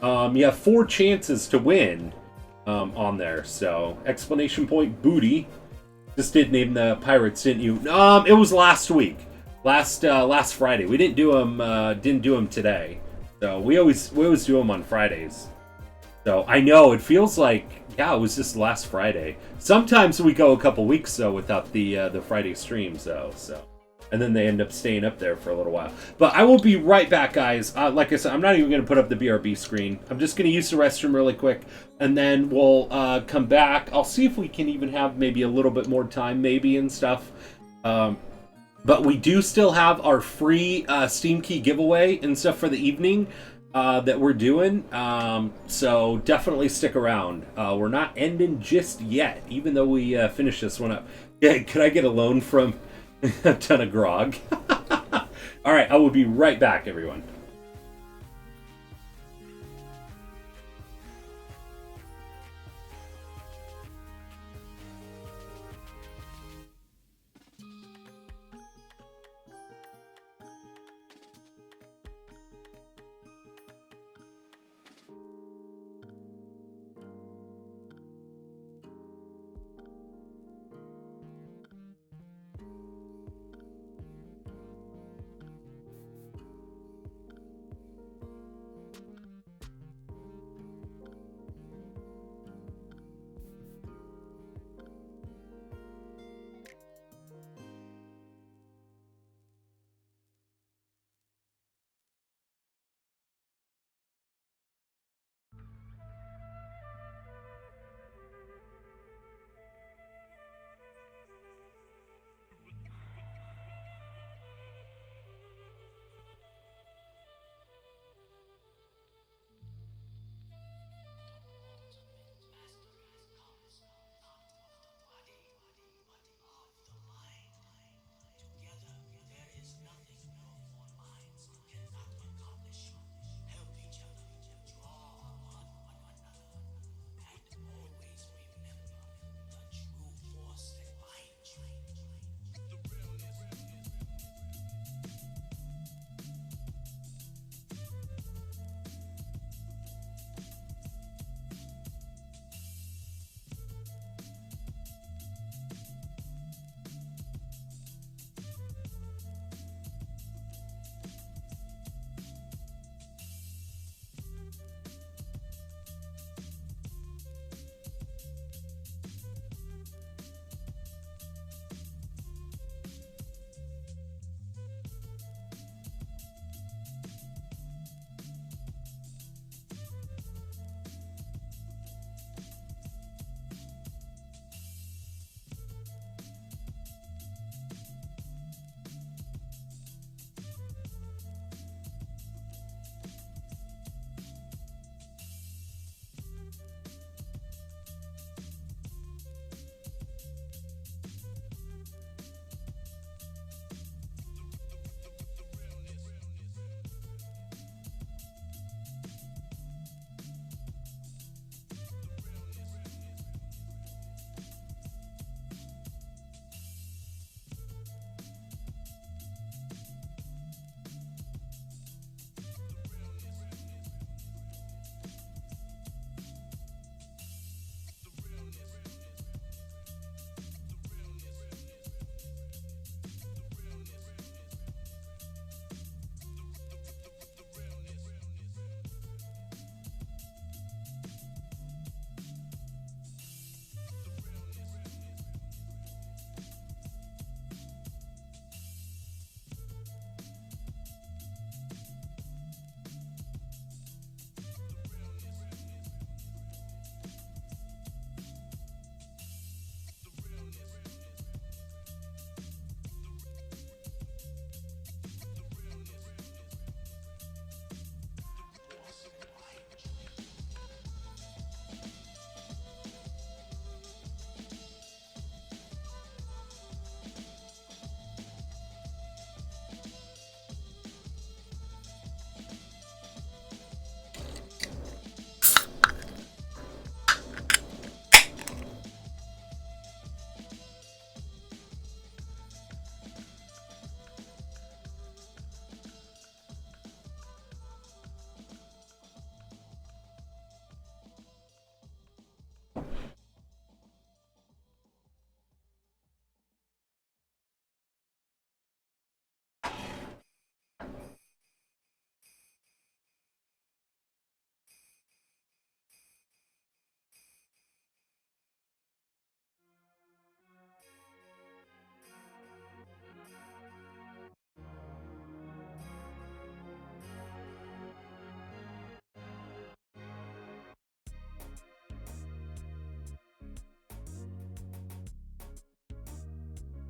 You have 4 chances to win on there. So explanation point booty. Just did name the pirates, didn't you? It was last week, last Friday. We didn't do them today. So we always do them on Fridays. So I know it feels like, yeah, it was just last Friday. Sometimes we go a couple weeks though without the Friday streams though. So and then they end up staying up there for a little while. But I will be right back, guys. Like I said, I'm not even going to put up the BRB screen. I'm just going to use the restroom really quick, and then we'll come back. I'll see if we can even have maybe a little bit more time, maybe, and stuff. But we do still have our free Steam Key giveaway and stuff for the evening that we're doing. So definitely stick around. We're not ending just yet, even though we finish this one up. Yeah, could I get a loan from a ton of grog? All right, I will be right back, everyone.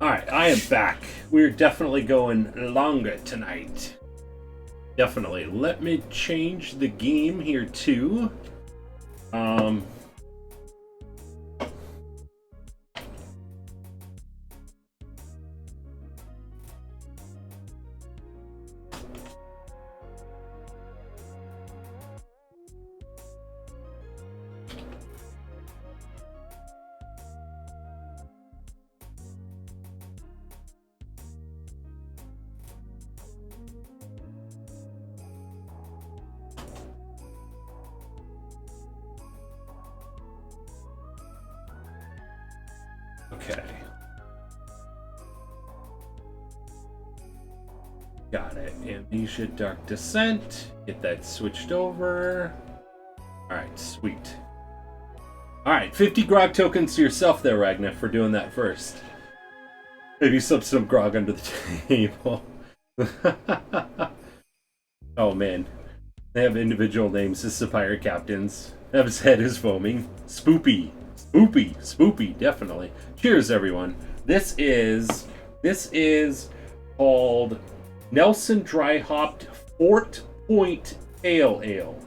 Alright, I am back. We're definitely going longer tonight. Definitely. Let me change the game here too. Okay. Got it. Amnesia, Dark Descent. Get that switched over. Alright, sweet. Alright, 50 grog tokens to yourself there, Ragnar, for doing that first. Maybe slip some grog under the table. Oh man. They have individual names as the pirate captains. Ev's head is foaming. Spoopy. Spoopy. Spoopy, definitely. Cheers, everyone. This is called Nelson Dry Hopped Fort Point Pale Ale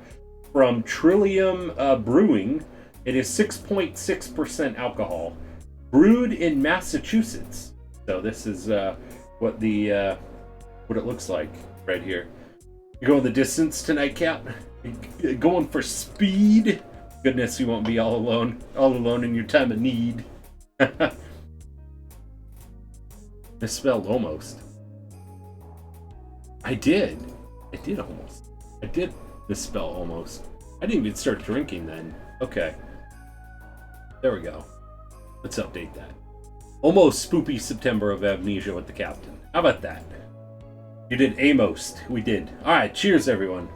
from Trillium Brewing. It is 6.6% alcohol, brewed in Massachusetts. So this is what it looks like right here. You going the distance tonight, Cap? Going for speed? Goodness, you won't be all alone in your time of need. Misspelled almost. I did almost. I did misspell almost. I didn't even start drinking then. Okay. There we go. Let's update that. Almost spoopy September of Amnesia with the captain. How about that? You did Amost. We did. Alright, cheers everyone.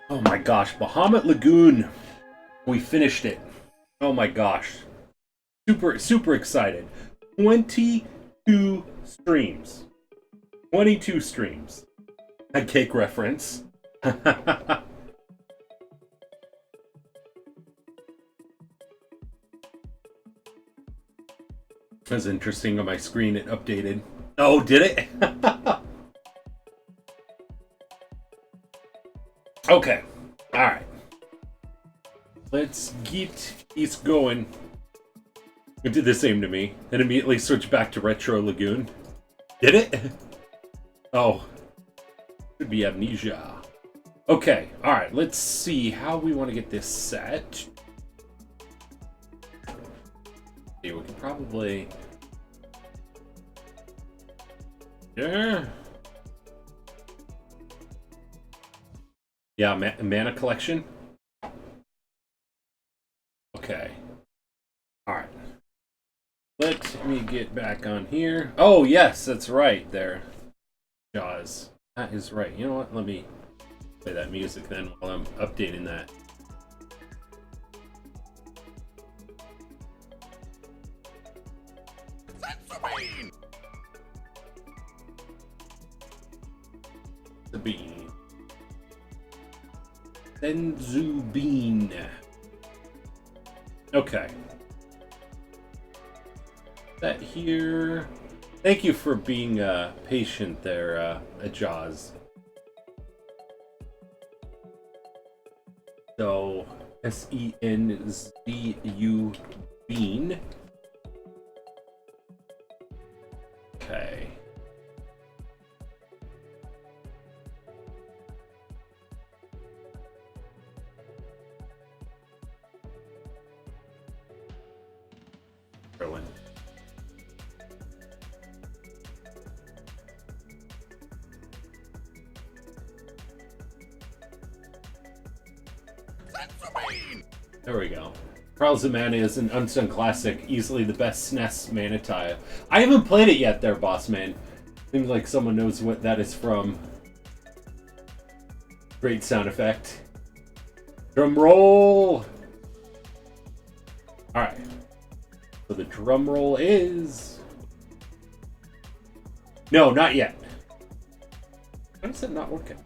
Oh my gosh, Bahamut Lagoon. We finished it. Oh my gosh. Super excited. 22 streams. 22 streams. A cake reference. That's interesting. On my screen it updated. Oh, did it? Okay. Alright. Let's get this going. It did the same to me. Then immediately switched back to Retro Lagoon. Did it? Oh. Could be Amnesia. Okay. Alright. Let's see how we want to get this set. We can probably... Yeah. Yeah, mana collection. Okay. Alright. Let me get back on here. Oh, yes, that's right there. Jaws. That is right. You know what? Let me play that music then while I'm updating that. The bean. Senzu bean. Okay. That here. Thank you for being patient there, Jaws. So, SENZU bean. Okay. Berlin. There we go. Trials of Mana is an unsung classic, easily the best SNES mana tile. I haven't played it yet there, boss man. Seems like someone knows what that is from. Great sound effect. Drum roll! Alright. So the drum roll is... No, not yet. Why is it not working?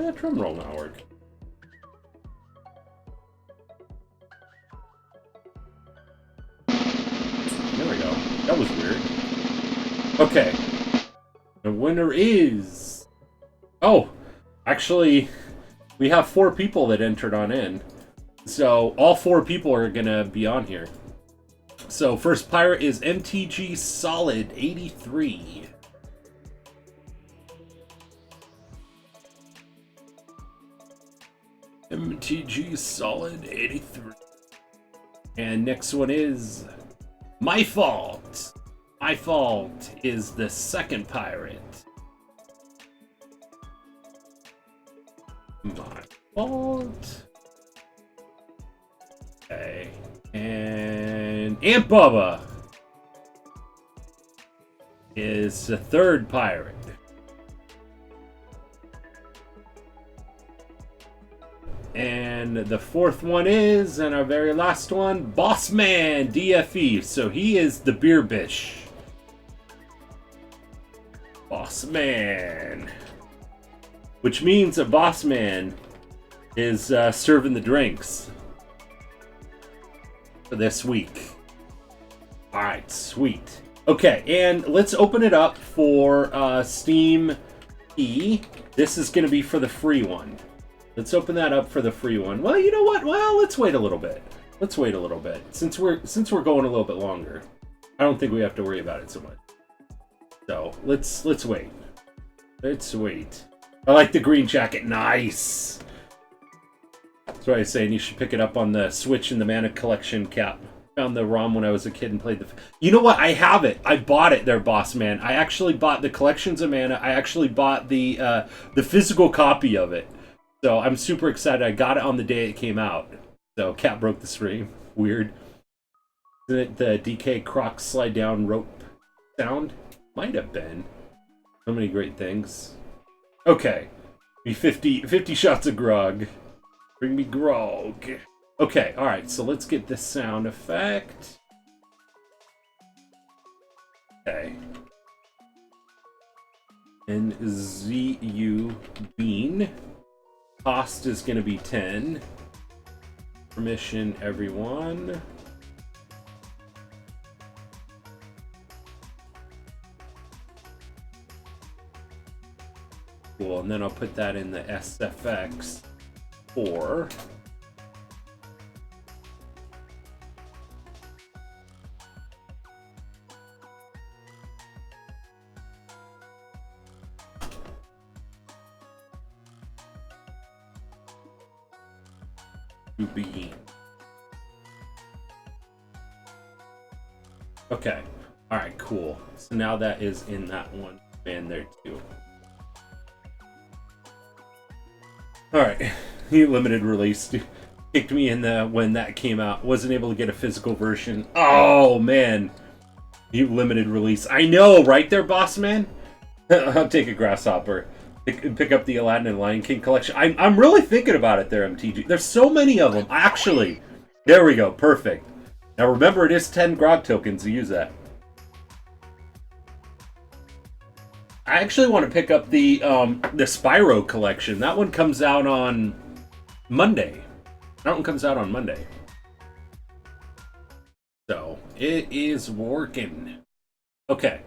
Why that drum roll not work? There we go. That was weird. Okay. The winner is... Oh! Actually, we have 4 people that entered on in. So, all 4 people are gonna be on here. So, first pirate is MTG Solid 83. MTG Solid 83. And next one is My Fault. My Fault is the second pirate. My Fault. Okay. And Aunt Bubba is the third pirate. And the fourth one is, and our very last one, Boss Man DFE. So he is the beer bish. Boss Man. Which means a boss man is serving the drinks for this week. Alright, sweet. Okay, and let's open it up for Steam E. This is going to be for the free one. Let's open that up for the free one. Well, you know what? Well, let's wait a little bit. Let's wait a little bit. Since we're going a little bit longer, I don't think we have to worry about it so much. So let's wait. Let's wait. I like the green jacket. Nice. That's why I was saying you should pick it up on the Switch in the Mana Collection, Cap. Found the ROM when I was a kid and played the... You know what? I have it. I bought it there, Boss Man. I actually bought the Collections of Mana. I actually bought the physical copy of it. So I'm super excited. I got it on the day it came out. So Cat broke the stream. Weird. Isn't it the DK Croc slide down rope sound? Might have been. So many great things. Okay. Be 50 shots of grog. Bring me grog. Okay, alright, so let's get this sound effect. Okay. NZU Bean. Cost is going to be 10. Permission, everyone. Cool, and then I'll put that in the SFX 4. Begin. Okay. Alright, cool. So now that is in that one band there too. Alright. Limited release. Kicked me in the when that came out. Wasn't able to get a physical version. Oh man. You limited release. I know, right there, Boss Man? I'll take a grasshopper. Pick up the Aladdin and Lion King collection. I'm really thinking about it there, MTG. There's so many of them. Actually, there we go. Perfect. Now remember, it is 10 grog tokens to use that. I actually want to pick up the Spyro collection. That one comes out on Monday. That one comes out on Monday. So, it is working. Okay.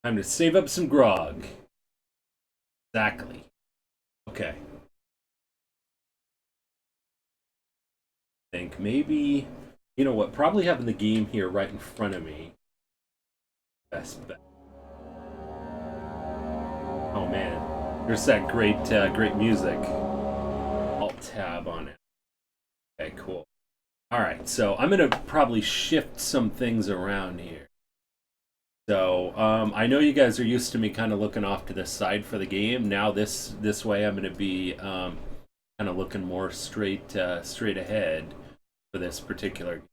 Time to save up some grog. Exactly. Okay. I think maybe, you know what, probably having the game here right in front of me. Best bet. Oh man, there's that great music. Alt-tab on it. Okay, cool. Alright, so I'm going to probably shift some things around here. So, I know you guys are used to me kind of looking off to the side for the game. Now this way I'm going to be kind of looking more straight ahead for this particular game.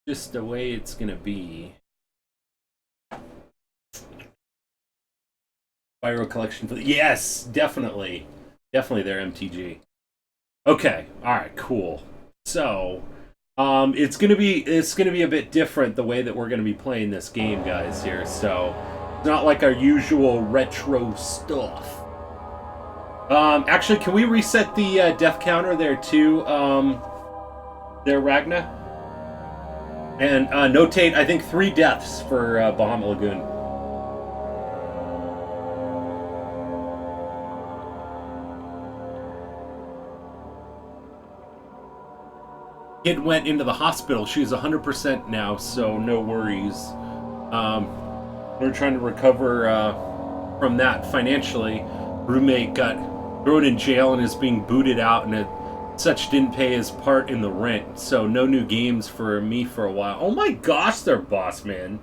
Just the way it's going to be. Spyro collection for the... Yes, definitely. Definitely there, MTG. Okay, alright, cool. So, It's gonna be a bit different the way that we're gonna be playing this game, guys. Here, so it's not like our usual retro stuff. Actually, can we reset the death counter there too? There, Ragna, and notate. I think 3 deaths for Bahamut Lagoon. Kid went into the hospital. She's 100% now, so no worries. We're trying to recover from that financially. Roommate got thrown in jail and is being booted out, and such didn't pay his part in the rent. So no new games for me for a while. Oh my gosh, there, boss man.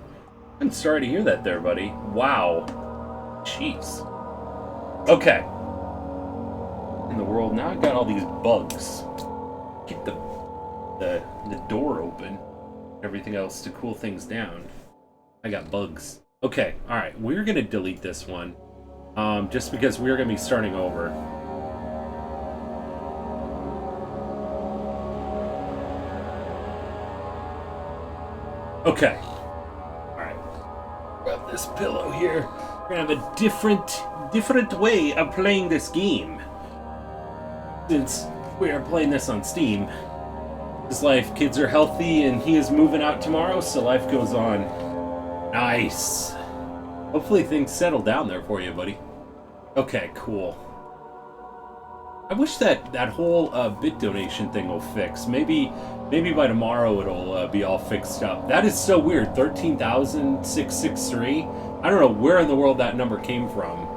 I'm sorry to hear that there, buddy. Wow. Jeez. Okay. In the world now, I've got all these bugs. Get the door open, everything else to cool things down. I got bugs. Okay, alright, we're gonna delete this one. Just because we're gonna be starting over. Okay. Alright. Grab this pillow here. We're gonna have a different way of playing this game. Since we are playing this on Steam. His life, kids are healthy, and he is moving out tomorrow, so life goes on. Nice. Hopefully things settle down there for you, buddy. Okay, cool. I wish that whole bit donation thing will fix. Maybe by tomorrow it'll be all fixed up. That is so weird. 13,663. I don't know where in the world that number came from.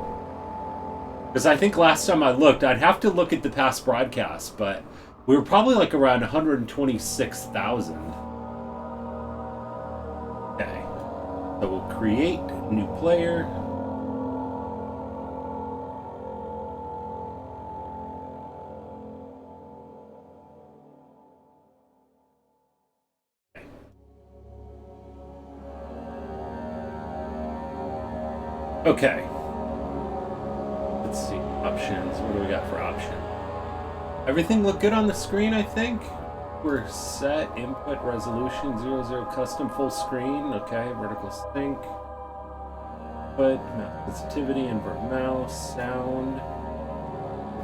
Because I think last time I looked, I'd have to look at the past broadcasts, but we were probably like around 126,000. Okay. So we'll create a new player. Okay. Let's see. Options. What do we got for options? Everything look good on the screen, I think. We're set. Input resolution 00 custom full screen. Okay, vertical sync. Input, mouse sensitivity, invert mouse, sound,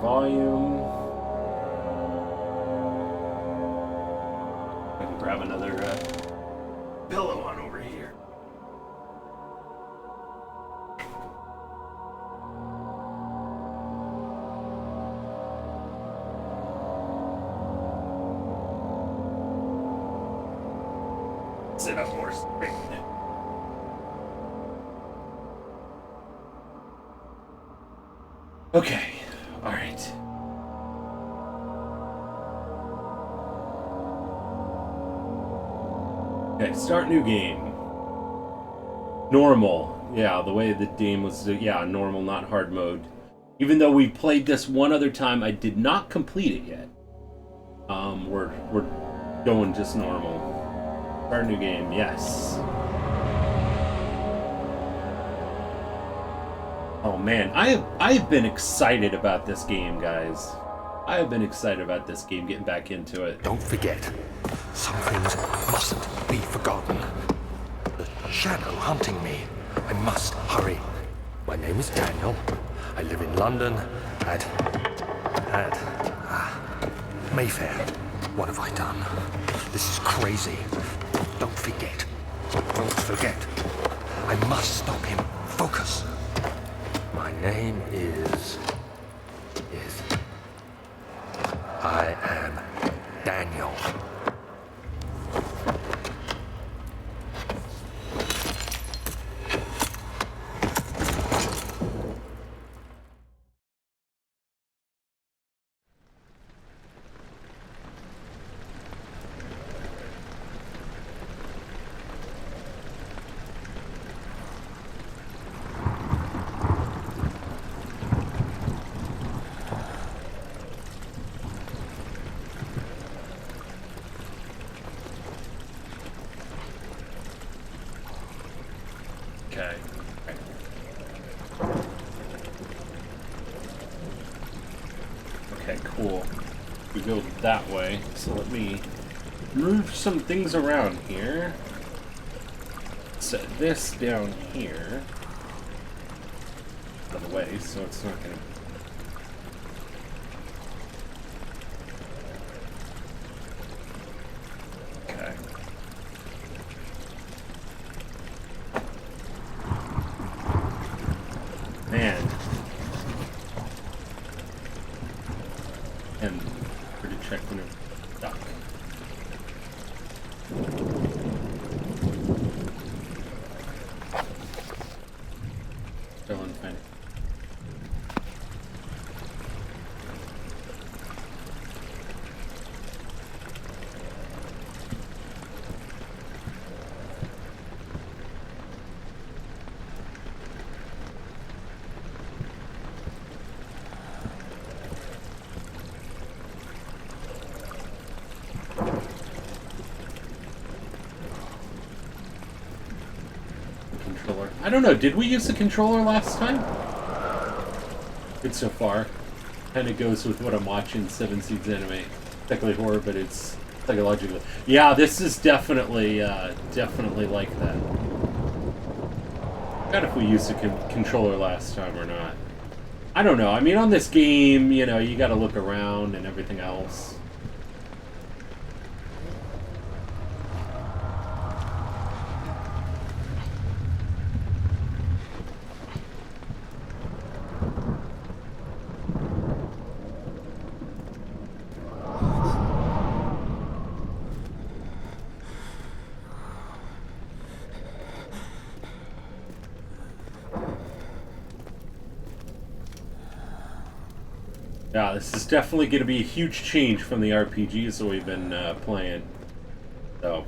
volume. I can grab another pillow on over here. Sit up more straight. Okay, all right. Okay, start new game. Normal. Yeah, the way the game was, yeah, normal, not hard mode. Even though we played this one other time, I did not complete it yet. We're going just normal. Start new game, yes. Oh man, I have been excited about this game, guys. I have been excited about this game, getting back into it. Don't forget, some things mustn't be forgotten. The shadow hunting me. I must hurry. My name is Daniel. I live in London at Mayfair. What have I done? This is crazy. Don't forget. Don't forget. I must stop him. Focus. My name is... I am Daniel. Okay. Okay, cool. We go that way, so let me Move some things around here. Set this down here. Out of the way, so it's not gonna... Okay. Man. And for to check when it's stuck. Still unfinished. Controller. I don't know, did we use the controller last time? Good so far. Kind of goes with what I'm watching, Seven Seeds Anime. Technically horror, but it's psychological. Yeah, this is definitely, definitely like that. I forgot if we used the controller last time or not. I don't know. I mean, on this game, you know, you gotta look around and everything else. Yeah, this is definitely going to be a huge change from the RPGs that we've been playing. So.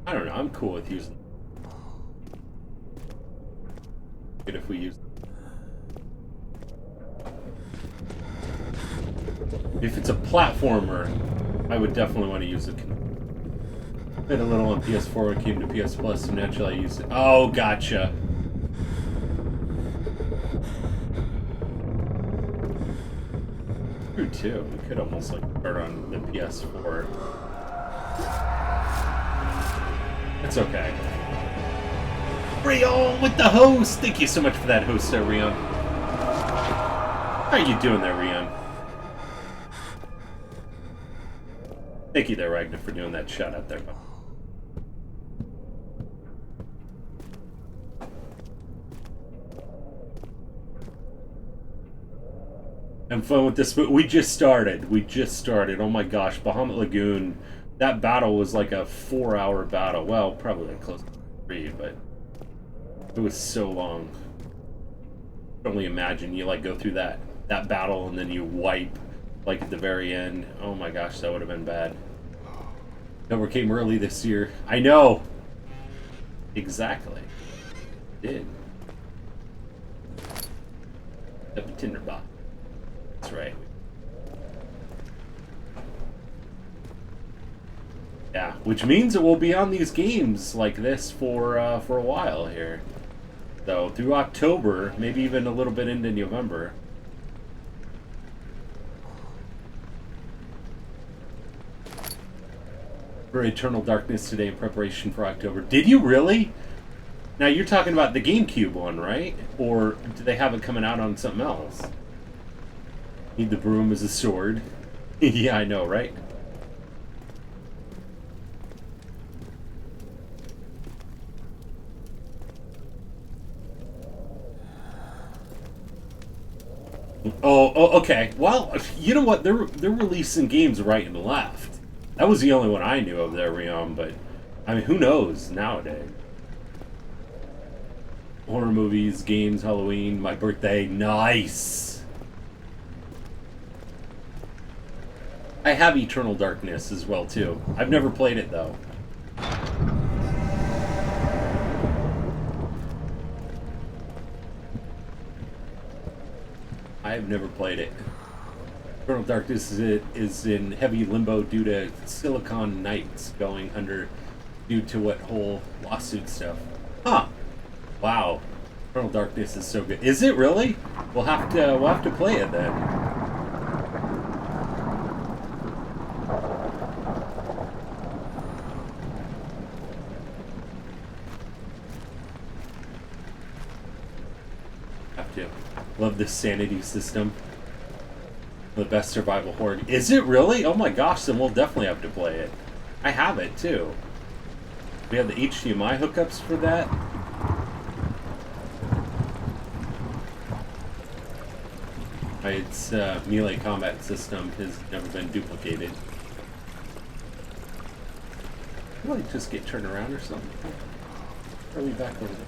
I don't know, I'm cool with using it if we use if it's a platformer, I would definitely want to use it. Played a little on PS4 when it came to PS Plus, so naturally I used it. Oh, gotcha. True too. We could almost like start on the PS4. It's okay. Rion with the host! Thank you so much for that host there, Rion. How are you doing there, Rion? Thank you there, Ragnar, for doing that shout out there. I'm fun with this, but we just started. Oh my gosh, Bahamut Lagoon. That battle was like a 4-hour battle. Well, probably like close to 3, but it was so long. I can only imagine you like go through that battle and then you wipe like at the very end. Oh my gosh, that would have been bad. Number came early this year. I know. Exactly. It did. That'd be Tinderbot. That's right. Yeah, which means it will be on these games like this for a while here. So through October, maybe even a little bit into November. For Eternal Darkness today in preparation for October. Did you really? Now you're talking about the GameCube one, right? Or do they have it coming out on something else? Need the broom as a sword. Yeah, I know, right? Oh, okay. Well, you know what? They're releasing games right and left. That was the only one I knew of there, Rion, but I mean, who knows nowadays? Horror movies, games, Halloween, my birthday, nice! I have Eternal Darkness as well, too. I've never played it, though. I've never played it. Eternal Darkness is in heavy limbo due to Silicon Knights going under due to what whole lawsuit stuff. Huh. Wow. Eternal Darkness is so good. Is it really? We'll have to play it then. Have to. Love this sanity system. The best survival horror. Is it really? Oh my gosh, then we'll definitely have to play it. I have it too. We have the HDMI hookups for that. Its melee combat system has never been duplicated. Will I just get turned around or something? Or are we back over there?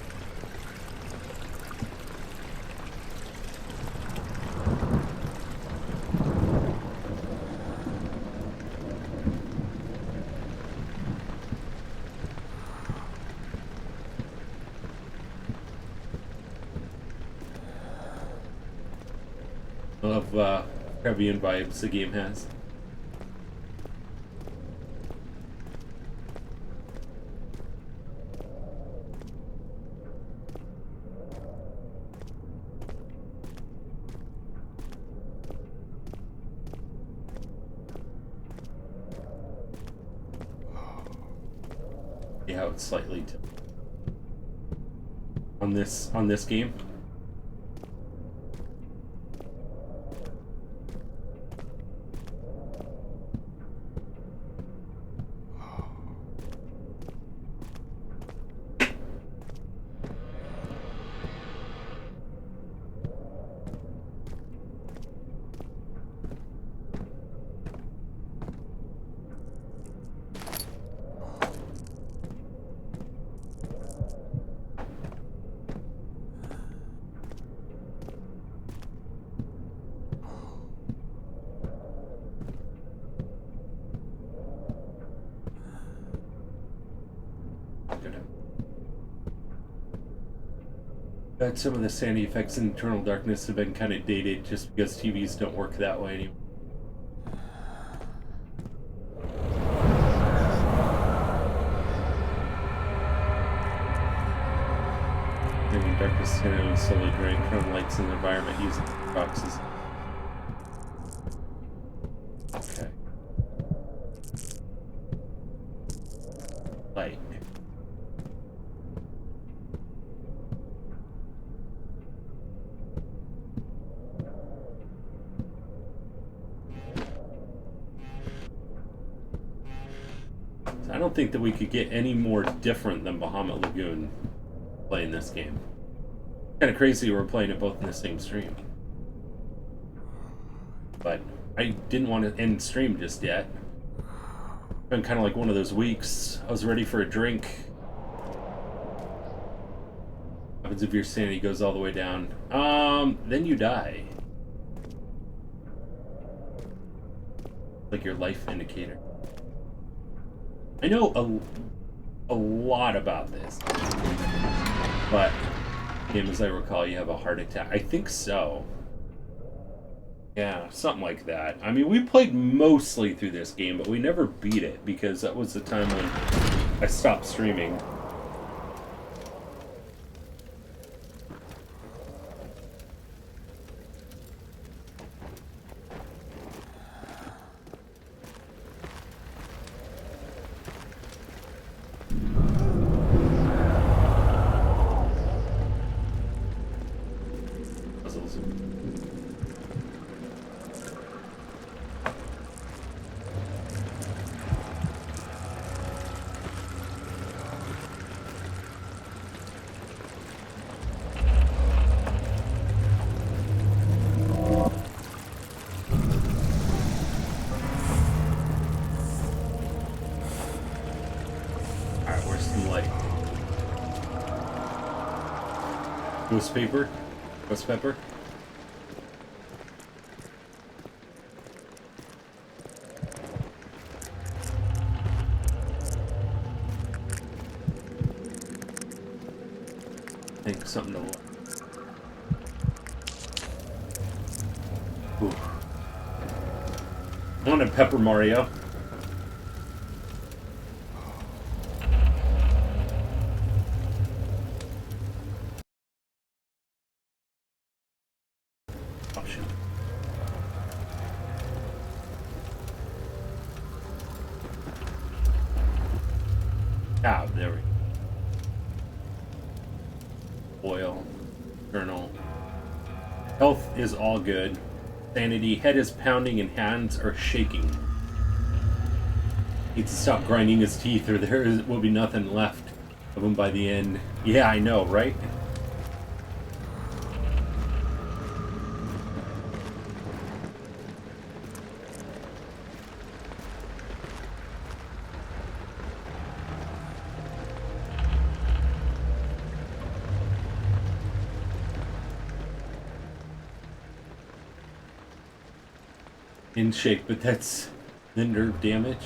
Of Caribbean vibes the game has. Yeah, it's slightly on this game. But some of the sanity effects in Eternal Darkness have been kind of dated just because TVs don't work that way anymore. Maybe darkness can slowly drain from lights in the environment using boxes. Okay. Light. I don't think that we could get any more different than Bahamut Lagoon playing this game. Kind of crazy we're playing it both in the same stream. But I didn't want to end stream just yet. It's been kind of like one of those weeks. I was ready for a drink. What happens if your sanity goes all the way down? Then you die. Like your life indicator. I know a lot about this, but game, as I recall, you have a heart attack. I think so. Yeah, something like that. I mean, we played mostly through this game, but we never beat it because that was the time when I stopped streaming. Ghost pepper. I think something to look. Ooh. I want a Pepper Mario. Tab, there we go. Oil. Journal. Health is all good. Sanity. Head is pounding and hands are shaking. Needs to stop grinding his teeth or will be nothing left of him by the end. Yeah, I know, right? In shake, but that's the nerve damage.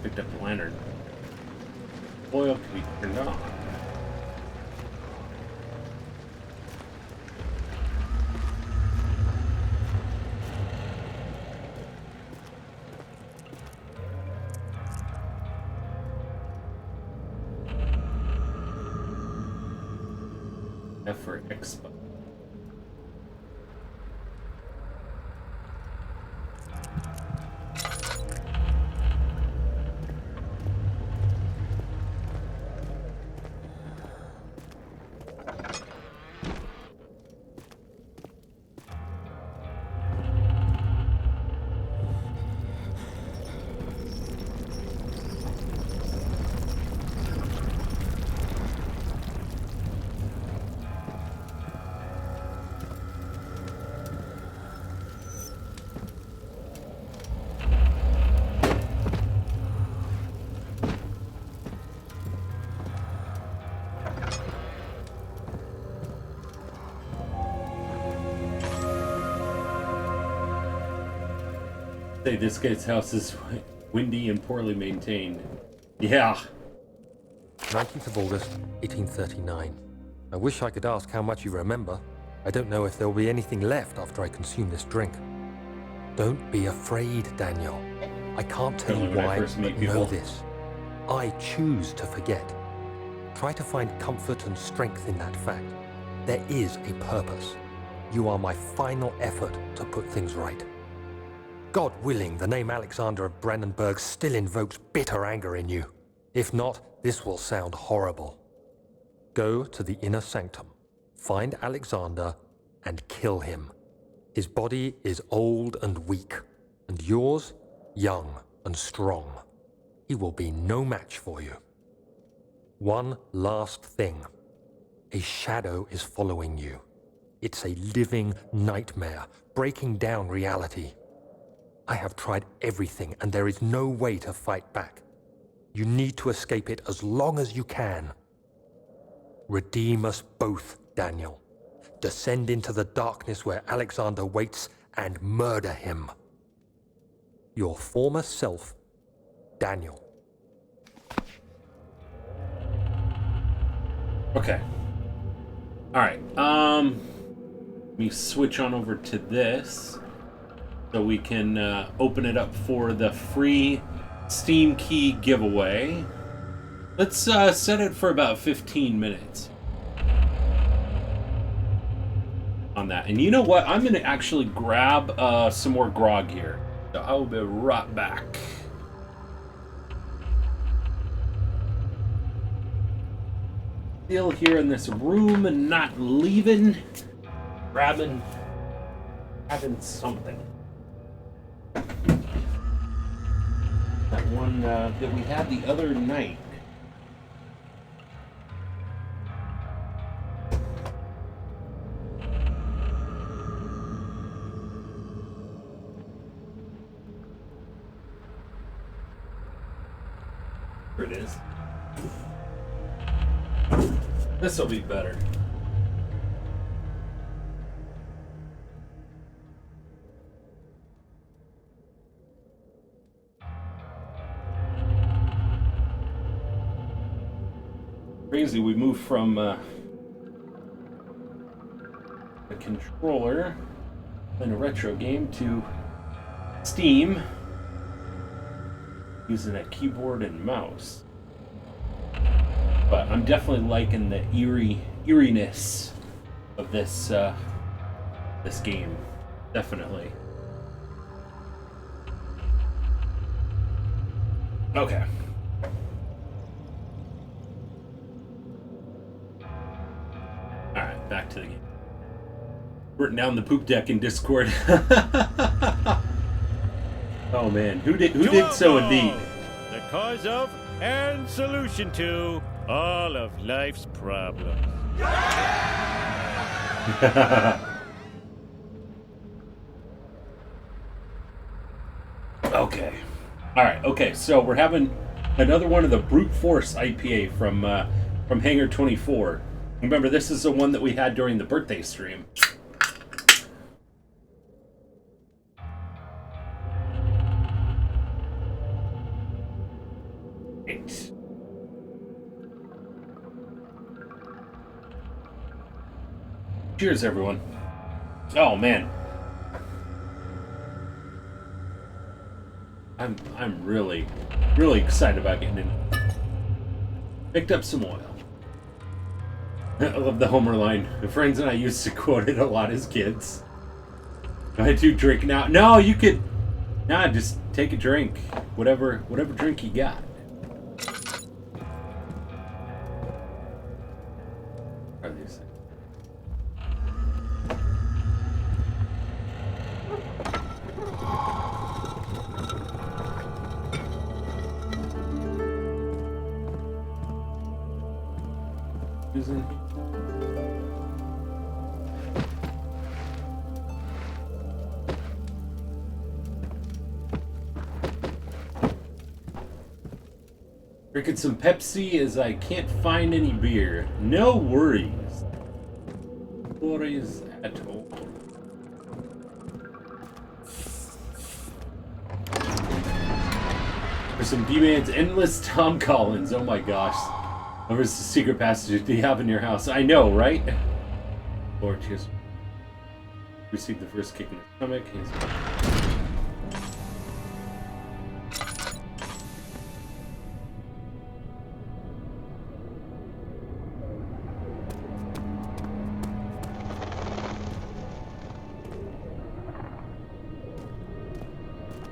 Picked up the lantern. Oil can be turned on. F for expo. Say this guy's house is windy and poorly maintained. Yeah. 19th of August, 1839. I wish I could ask how much you remember. I don't know if there will be anything left after I consume this drink. Don't be afraid, Daniel. I can't tell you why, but know this. I choose to forget. Try to find comfort and strength in that fact. There is a purpose. You are my final effort to put things right. God willing, the name Alexander of Brandenburg still invokes bitter anger in you. If not, this will sound horrible. Go to the inner sanctum, find Alexander, and kill him. His body is old and weak, and yours, young and strong. He will be no match for you. One last thing. A shadow is following you. It's a living nightmare, breaking down reality. I have tried everything, and there is no way to fight back. You need to escape it as long as you can. Redeem us both, Daniel. Descend into the darkness where Alexander waits and murder him. Your former self, Daniel. Okay. Alright, let me switch on over to this so we can open it up for the free Steam key giveaway. Let's set it for about 15 minutes on that. And you know what? I'm going to actually grab some more grog here. So I will be right back. Still here in this room and not leaving. Having something. That one that we had the other night. Here it is. This will be better. Crazy, we moved from a controller in a retro game to Steam using a keyboard and mouse. But I'm definitely liking the eeriness of this this game. Definitely. Okay. Alright, back to the game. Written down the poop deck in Discord. Oh man, who did so indeed? The cause of and solution to all of life's problems. Okay. Alright, okay, so we're having another one of the Brute Force IPA from Hangar 24. Remember, this is the one that we had during the birthday stream. Eight. Cheers, everyone. Oh man, I'm really excited about getting in. Picked up some oil. I love the Homer line. My friends and I used to quote it a lot as kids. I do drink now. No, you could. Nah, just take a drink. Whatever drink you got. What are these? Using. Drinking some Pepsi as I can't find any beer. No worries. No worries at all. For some D-Man's Endless Tom Collins. Oh my gosh. Where's the secret passage do you have in your house? I know, right? Lord, cheers. Received the first kick in the stomach.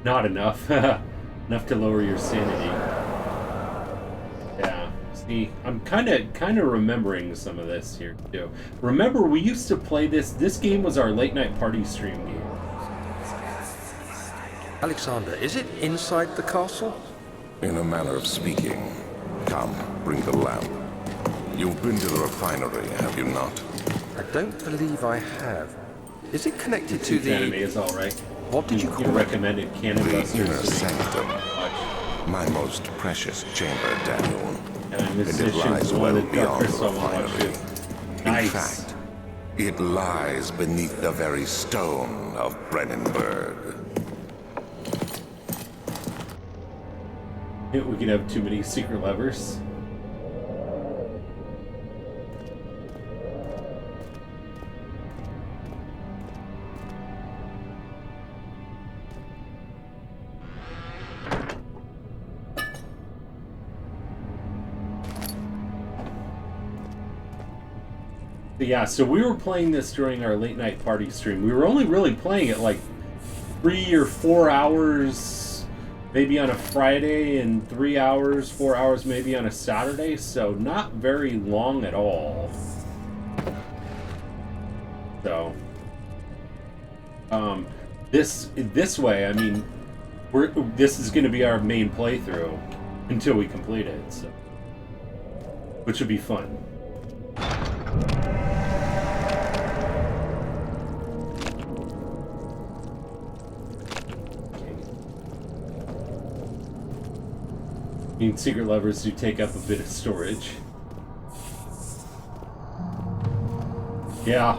Not enough. Enough to lower your sanity. Yeah. See, I'm kind of remembering some of this here too. Remember, we used to play this. This game was our late night party stream game. Alexander, is it inside the castle? In a manner of speaking. Come, bring the lamp. You've been to the refinery, have you not? I don't believe I have. Is it connected to the... Anime is all right. What did you call your it? recommended Canon The Busters inner to me. sanctum. My most precious chamber, Daniel. And I missed And it this lies shit, well one of the beyond the Crystal Watch refinery. it. In Nice. fact, it lies beneath the very stone of Brennenburg. We could have too many secret levers. Yeah, so we were playing this during our late night party stream. We were only really playing it like 3 or 4 hours maybe on a Friday and 3 hours, 4 hours maybe on a Saturday, so not very long at all. So this way, I mean, this is going to be our main playthrough until we complete it, so which would be fun. I mean, secret levers do take up a bit of storage. Yeah.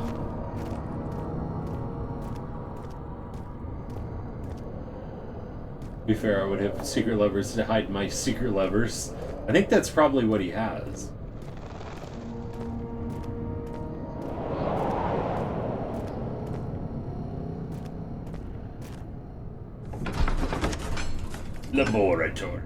To be fair, I would have secret levers to hide my secret levers. I think that's probably what he has. Laboratory.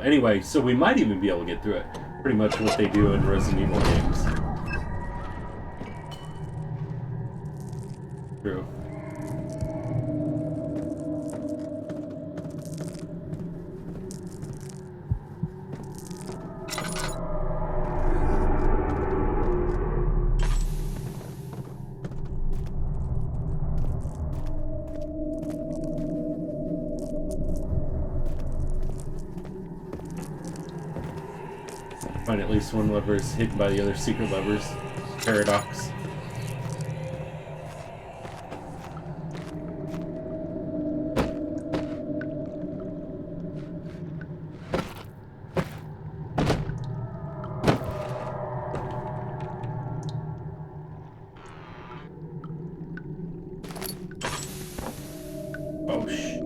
Anyway, so we might even be able to get through it. Pretty much what they do in Resident Evil games. True. Find at least one lever is hidden by the other secret levers. Paradox. Oh, shit.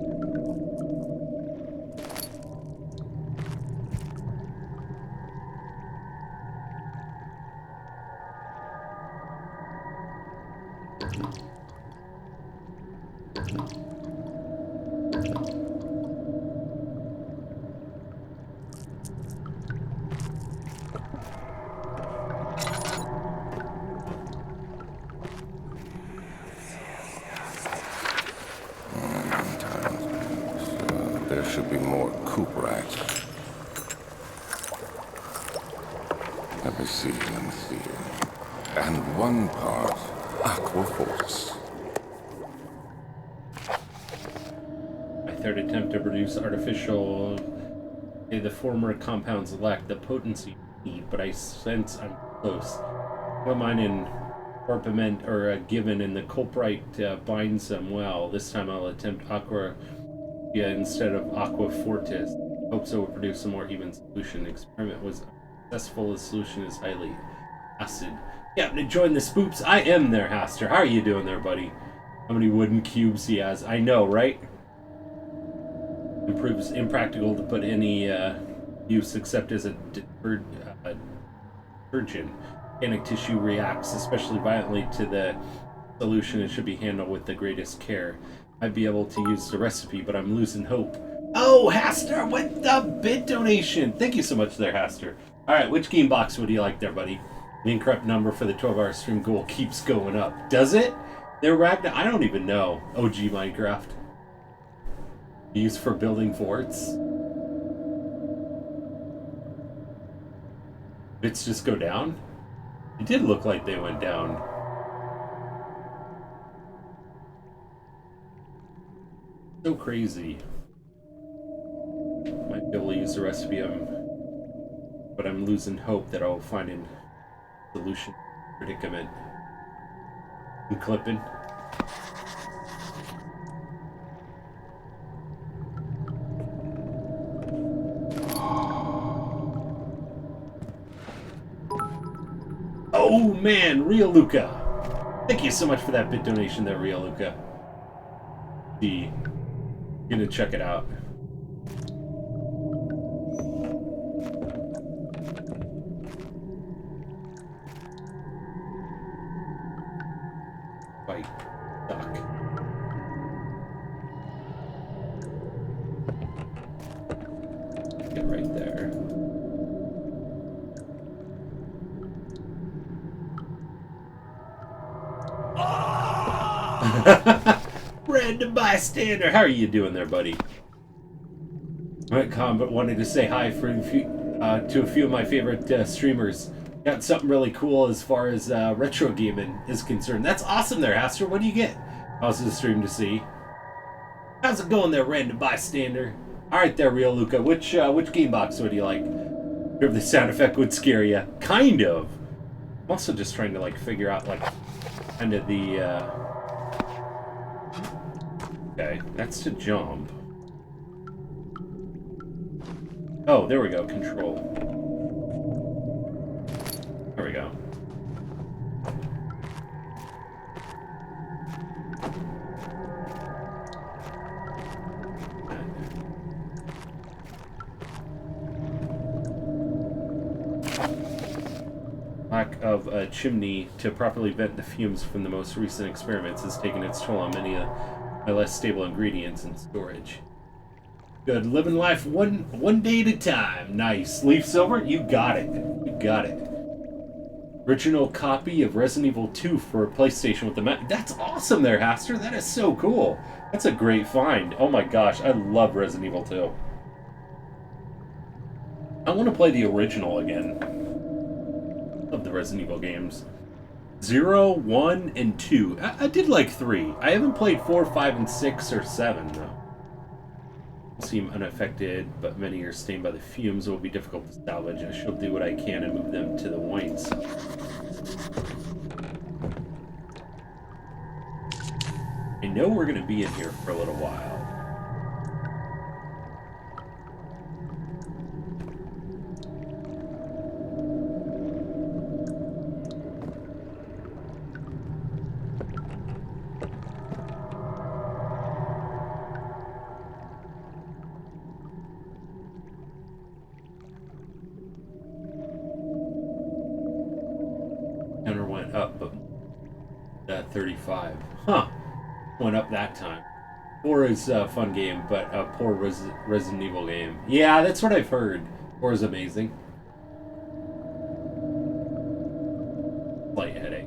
There should be more coop racks. Let me see. And one part aqua force. My third attempt to produce artificial... The former compounds lack the potency need, but I sense I'm close. Mine in Orpiment or given in the culprite binds them well. This time I'll attempt aqua instead of aqua fortis. Hopes it will produce a more even solution. The experiment was successful. The solution is highly acid. Yeah, to join the spoops. I am there, Haster. How are you doing there, buddy? How many wooden cubes he has? I know, right? It proves impractical to put any use except as a detergent. Organic tissue reacts especially violently to the solution. It should be handled with the greatest care. I'd be able to use the recipe, but I'm losing hope. Oh, Haster with the bit donation. Thank you so much there, Haster. Alright, which game box would you like there, buddy? The incorrect number for the 12-hour stream goal keeps going up. Does it? There, Ragnar? I don't even know. OG Minecraft. Used for building forts. Bits just go down? It did look like they went down. So crazy. Might be able to use the recipe, but I'm losing hope that I'll find a solution predicament. I'm clipping. Oh man, Rio Luca. Thank you so much for that bit donation there, Rio Luca. Gonna check it out. Fight. Duck. Get right there. Random bystander, how are you doing there, buddy? Combat wanted to say hi to a few of my favorite streamers. Got something really cool as far as retro gaming is concerned. That's awesome there, Aster. What do you get? How's the stream to see? How's it going there, random bystander? All right there, Real Luca. Which game box would you like? If the sound effect would scare you, kind of. I'm also just trying to figure out kind of the. Okay, that's to jump. Oh, there we go. Control. There we go. Lack of a chimney to properly vent the fumes from the most recent experiments has taken its toll on many of my less stable ingredients in storage. Good. Living life one day at a time. Nice. Leaf Silver, you got it. You got it. Original copy of Resident Evil 2 for PlayStation with the map. That's awesome there, Haster. That is so cool. That's a great find. Oh my gosh, I love Resident Evil 2. I want to play the original again. Love the Resident Evil games. 0, 1, and 2. I did like 3. I haven't played 4, 5, and 6 or 7, though. Seem unaffected, but many are stained by the fumes. It will be difficult to salvage. I shall do what I can and move them to the wines. I know we're going to be in here for a little while. Counter went up, but 35. Huh. Went up that time. 4 is a fun game, but a poor Resident Evil game. Yeah, that's what I've heard. 4 is amazing. Slight headache.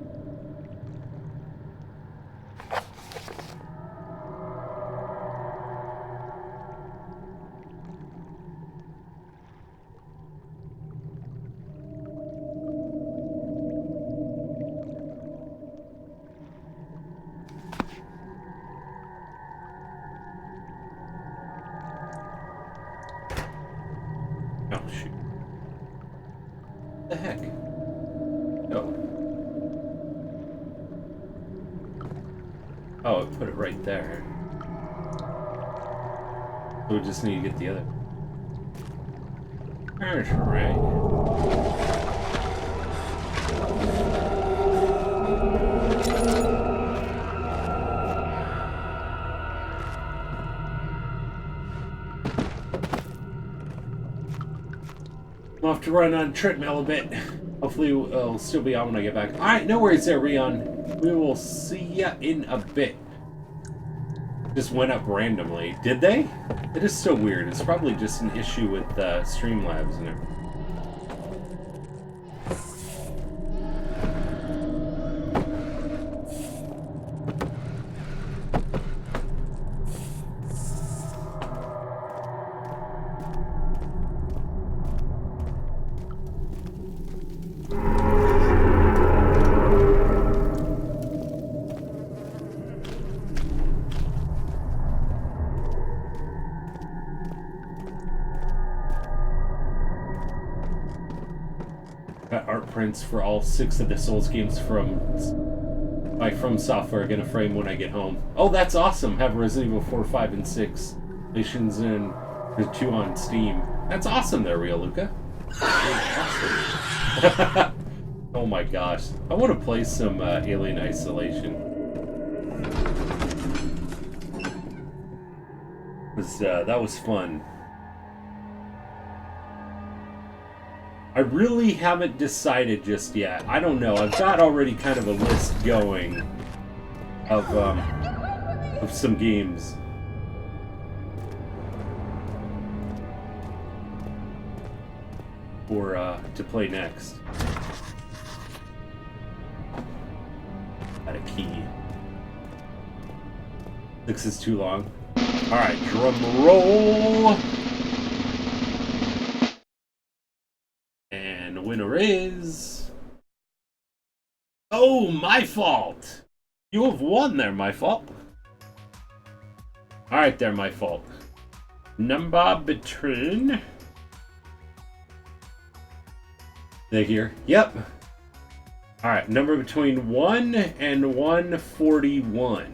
Oh, shoot. What the heck? Oh. Oh, it put it right there. So we just need to get the other. There's right. I'll have to run on treadmill a bit. Hopefully it'll still be on when I get back. Alright, no worries there, Rion. We will see ya in a bit. Just went up randomly. Did they? It is so weird. It's probably just an issue with Streamlabs and everything. Got art prints for all 6 of the Souls games by From Software. Gonna frame when I get home. Oh, that's awesome! Have Resident Evil 4, 5, and 6 editions and the 2 on Steam. That's awesome there, Real Luca. Awesome. Oh my gosh. I want to play some Alien Isolation. That was fun. I really haven't decided just yet. I don't know. I've got already kind of a list going of some games. For to play next. Got a key. 6 is too long. Alright, drum roll. And the winner is... Oh, my fault! You have won there, my fault. Alright there, my fault. Number between... They here? Yep. Alright, number between 1 and 141.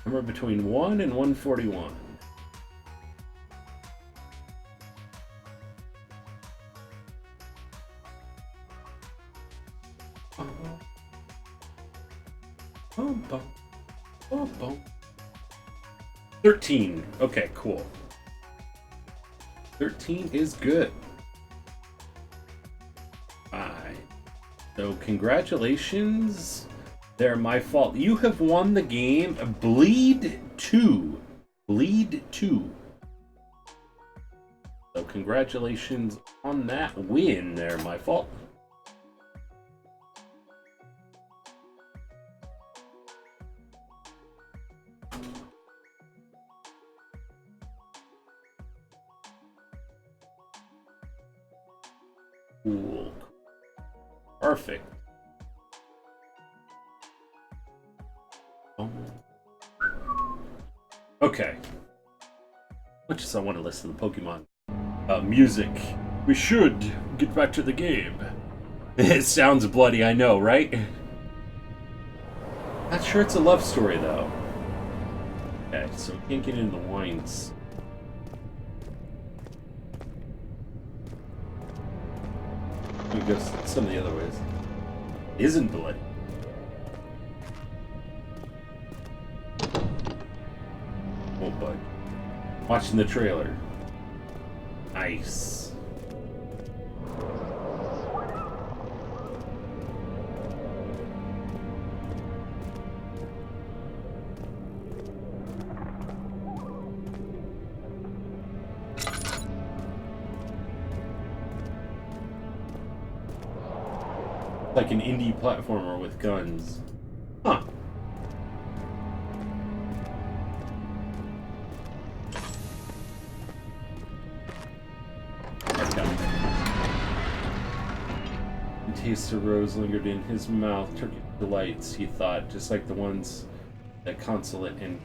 Number between 1 and 141. Boom, boom, boom, boom. 13. Okay, cool. 13 is good. 5. So congratulations. They're my fault. You have won the game. Bleed 2. Bleed 2. So congratulations on that win there, my fault. Cool. Perfect. Okay. Much as I want to listen to Pokemon music, we should get back to the game. It sounds bloody, I know, right? Not sure it's a love story, though. Okay, so we can't get into the wines. We go some of the other ways. Isn't bloody. Oh, bud. Watching the trailer. Nice. Like an indie platformer with guns. Huh. The taste of rose lingered in his mouth. Turkey delights, he thought, just like the ones that consulate and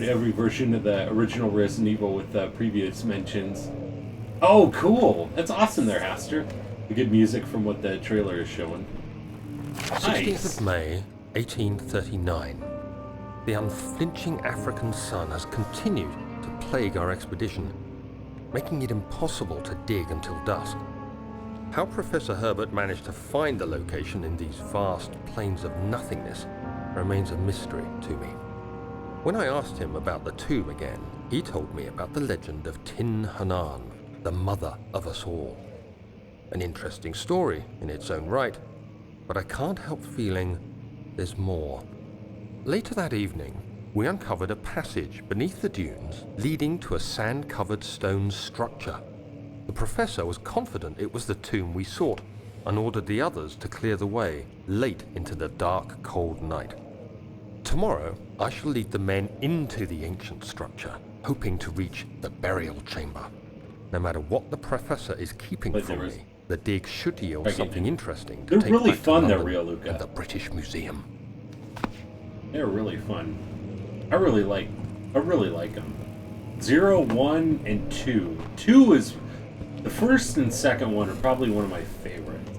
every version of the original Resident Evil with previous mentions. Oh, cool! That's awesome there, Haster. The good music from what the trailer is showing. 16th of May, 1839. The unflinching African sun has continued to plague our expedition, making it impossible to dig until dusk. How Professor Herbert managed to find the location in these vast plains of nothingness remains a mystery to me. When I asked him about the tomb again, he told me about the legend of Tin Hanan, the mother of us all. An interesting story in its own right, but I can't help feeling there's more. Later that evening, we uncovered a passage beneath the dunes leading to a sand-covered stone structure. The professor was confident it was the tomb we sought and ordered the others to clear the way late into the dark, cold night. Tomorrow, I shall lead the men into the ancient structure, hoping to reach the burial chamber. No matter what the professor is keeping from me, the dig should yield something interesting to take really back fun, to they're London real, Luca. and the British Museum. They're really fun. I really like them. 0, 1, and 2. 2 is the first and second one are probably one of my favorites.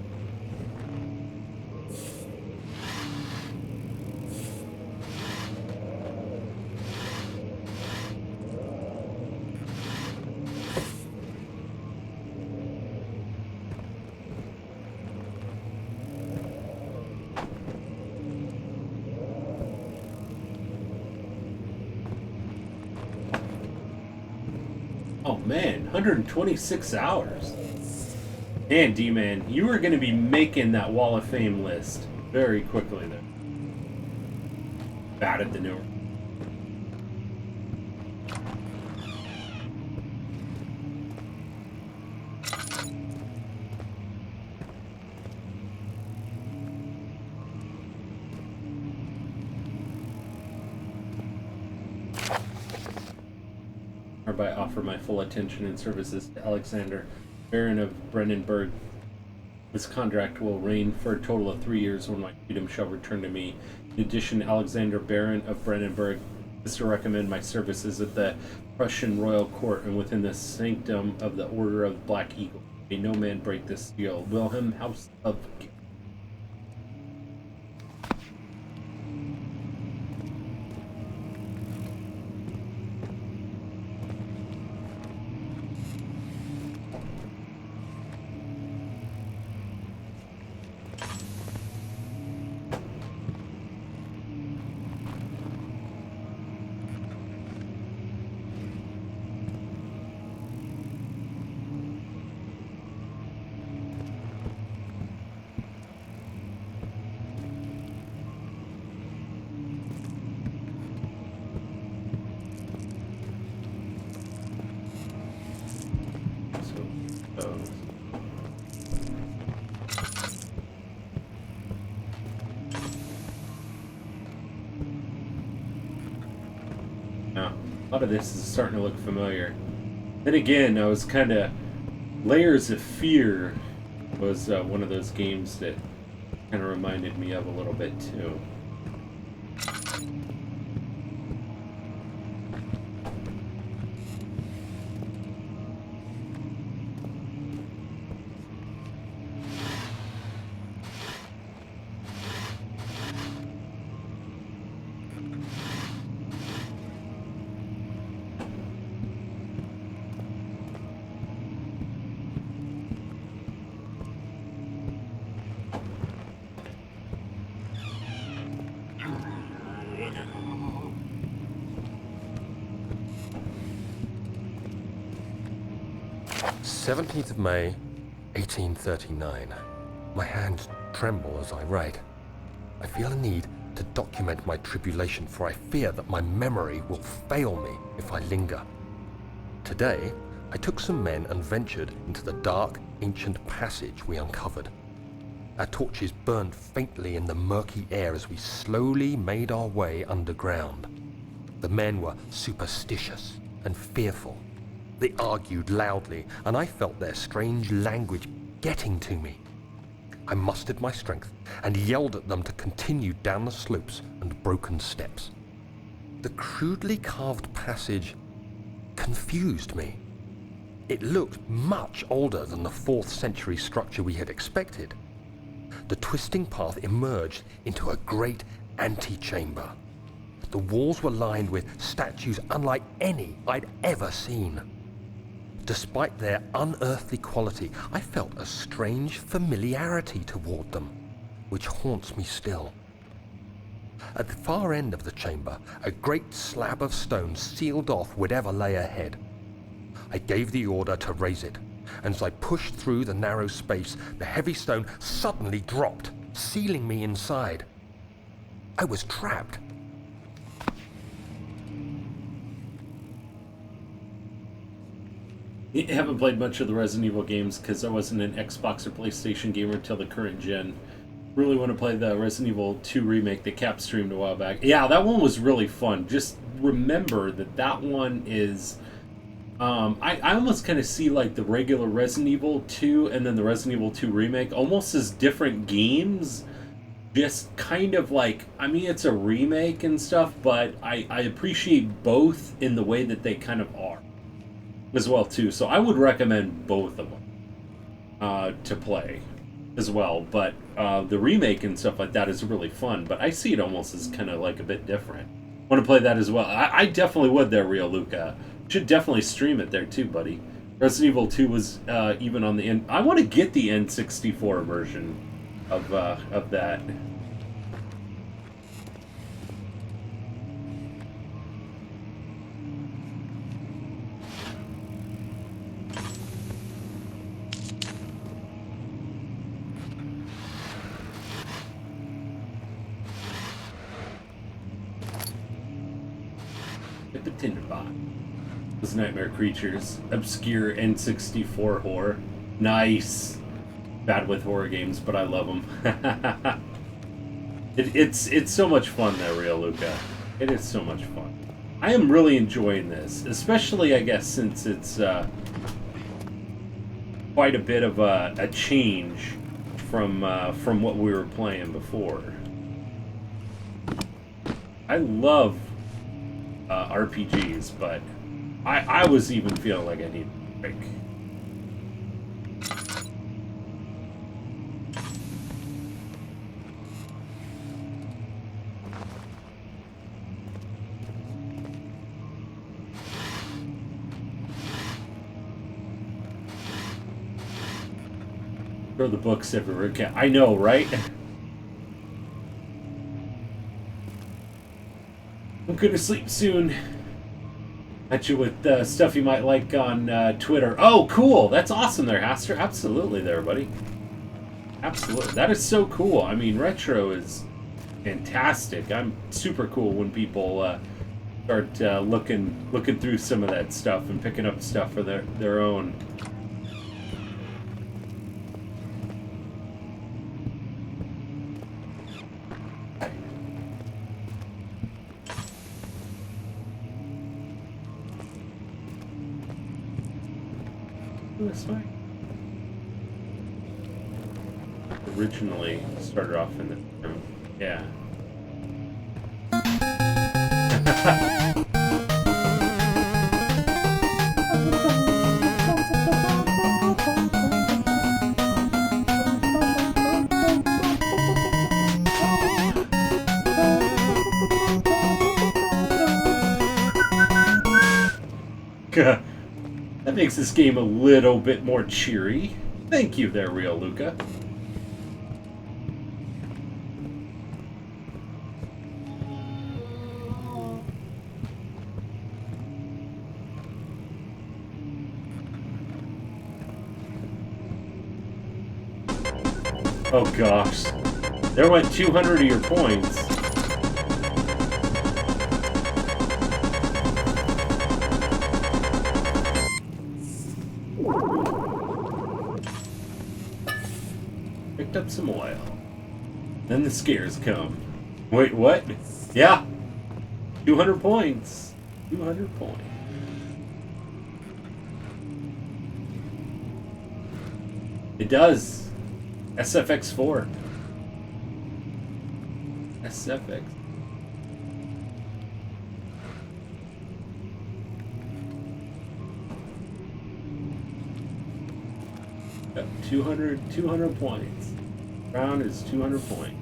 Oh man, 126 hours. And D-Man, you are going to be making that Wall of Fame list very quickly there. Bad at the newer. Hereby offer my full attention and services to Alexander, Baron of Brennenburg. This contract will reign for a total of 3 years when my freedom shall return to me. In addition, Alexander, Baron of Brennenburg, is to recommend my services at the Prussian royal court and within the sanctum of the Order of Black Eagle. May no man break this seal. Wilhelm, House of... Now, a lot of this is starting to look familiar. Then again, I was kind of... Layers of Fear was one of those games that kind of reminded me of a little bit, too. "17th of May, 1839. My hands tremble as I write. I feel a need to document my tribulation, for I fear that my memory will fail me if I linger. Today, I took some men and ventured into the dark, ancient passage we uncovered. Our torches burned faintly in the murky air as we slowly made our way underground. The men were superstitious and fearful. They argued loudly, and I felt their strange language getting to me. I mustered my strength and yelled at them to continue down the slopes and broken steps. The crudely carved passage confused me. It looked much older than the 4th century structure we had expected. The twisting path emerged into a great antechamber. The walls were lined with statues unlike any I'd ever seen. Despite their unearthly quality, I felt a strange familiarity toward them, which haunts me still. At the far end of the chamber, a great slab of stone sealed off whatever lay ahead. I gave the order to raise it, and as I pushed through the narrow space, the heavy stone suddenly dropped, sealing me inside. I was trapped. I haven't played much of the Resident Evil games because I wasn't an Xbox or PlayStation gamer until the current gen. Really want to play the Resident Evil 2 remake that Cap streamed a while back. Yeah, that one was really fun. Just remember that that one is... I almost kind of see like the regular Resident Evil 2 and then the Resident Evil 2 remake almost as different games. Just kind of like, I mean, it's a remake and stuff, but I appreciate both in the way that they kind of are as well too. So I would recommend both of them to play as well. But the remake and stuff like that is really fun. But I see it almost as kind of like a bit different. Want to play that as well? I definitely would there, Rio Luca. Should definitely stream it there too, buddy. Resident Evil 2 was even on the N. I want to get the N64 version of that. Hit the Tinderbot. Those Nightmare Creatures. Obscure N64 horror. Nice. Bad with horror games, but I love them. It's so much fun there, Rio Luca. It is so much fun. I am really enjoying this, especially, I guess, since it's quite a bit of a change from what we were playing before. I love RPGs, but I was even feeling like I needed a break. Throw the books everywhere. Okay, I know, right? I'm gonna sleep soon. At you with stuff you might like on Twitter. Oh, cool! That's awesome there, Haster. Absolutely there, buddy. Absolutely. That is so cool. I mean, retro is fantastic. I'm super cool when people start looking through some of that stuff and picking up stuff for their own. This way. Originally started off in the room. Yeah. That makes this game a little bit more cheery. Thank you there, Real Luca. Oh gosh. There went 200 of your points. Picked up some oil. Then the scares come. Wait, what? Yeah. 200 points. 200 points. It does. SFX4. SFX. Yep, 200 points. Round is 200 points.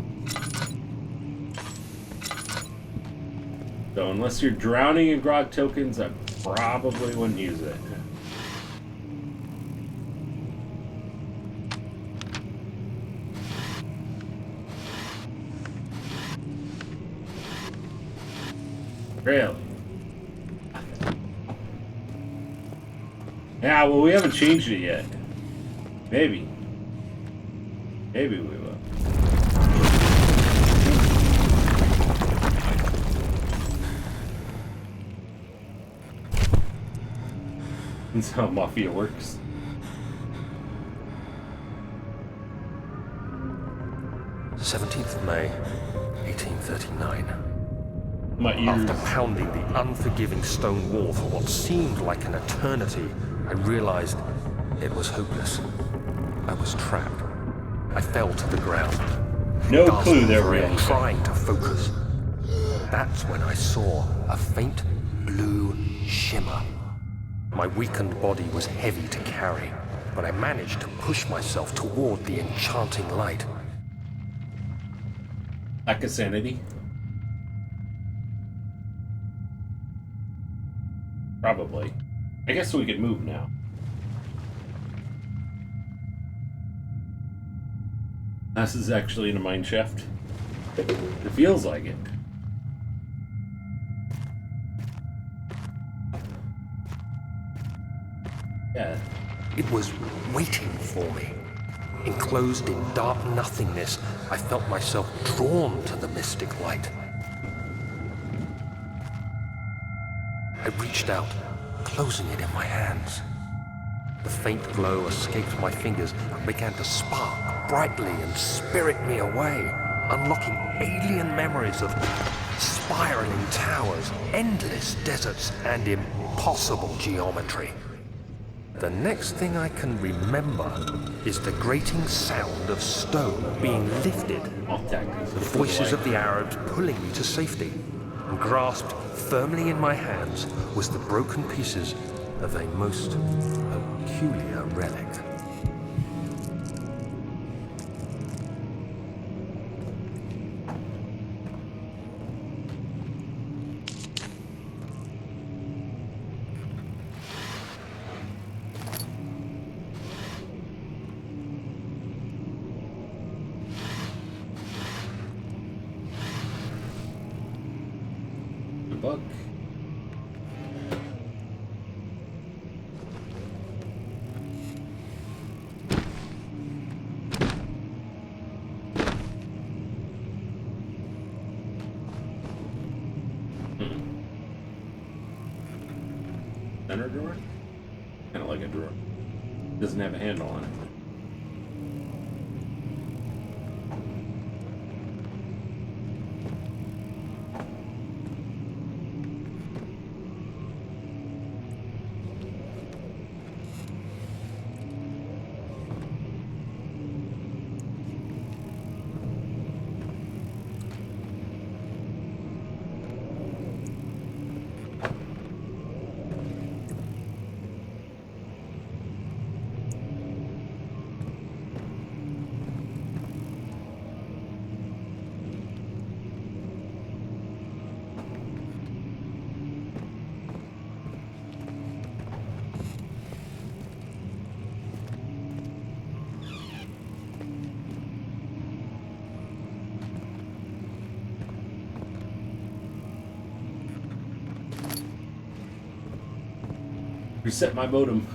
So unless you're drowning in grog tokens, I probably wouldn't use it. Really? Yeah, well, we haven't changed it yet. Maybe. Maybe we will. That's how Mafia works. "17th of May, 1839. My ears. After pounding the unforgiving stone wall for what seemed like an eternity, I realized it was hopeless. I was trapped. I fell to the ground. No gasping clue there, for air, really. trying to focus. That's when I saw a faint blue shimmer. My weakened body was heavy to carry, but I managed to push myself toward the enchanting light. Lack of sanity? Probably. I guess we could move now. This is actually in a mine shaft. It feels like it. Yeah. It was waiting for me. Enclosed in dark nothingness, I felt myself drawn to the mystic light. I reached out, closing it in my hands. The faint glow escaped my fingers and began to spark brightly and spirit me away, unlocking alien memories of spiraling towers, endless deserts, and impossible geometry. The next thing I can remember is the grating sound of stone being lifted, the voices of the Arabs pulling me to safety, and grasped firmly in my hands was the broken pieces of a most peculiar relic. book. Center drawer? Kind of like a drawer. Doesn't have a handle on it. Reset my modem.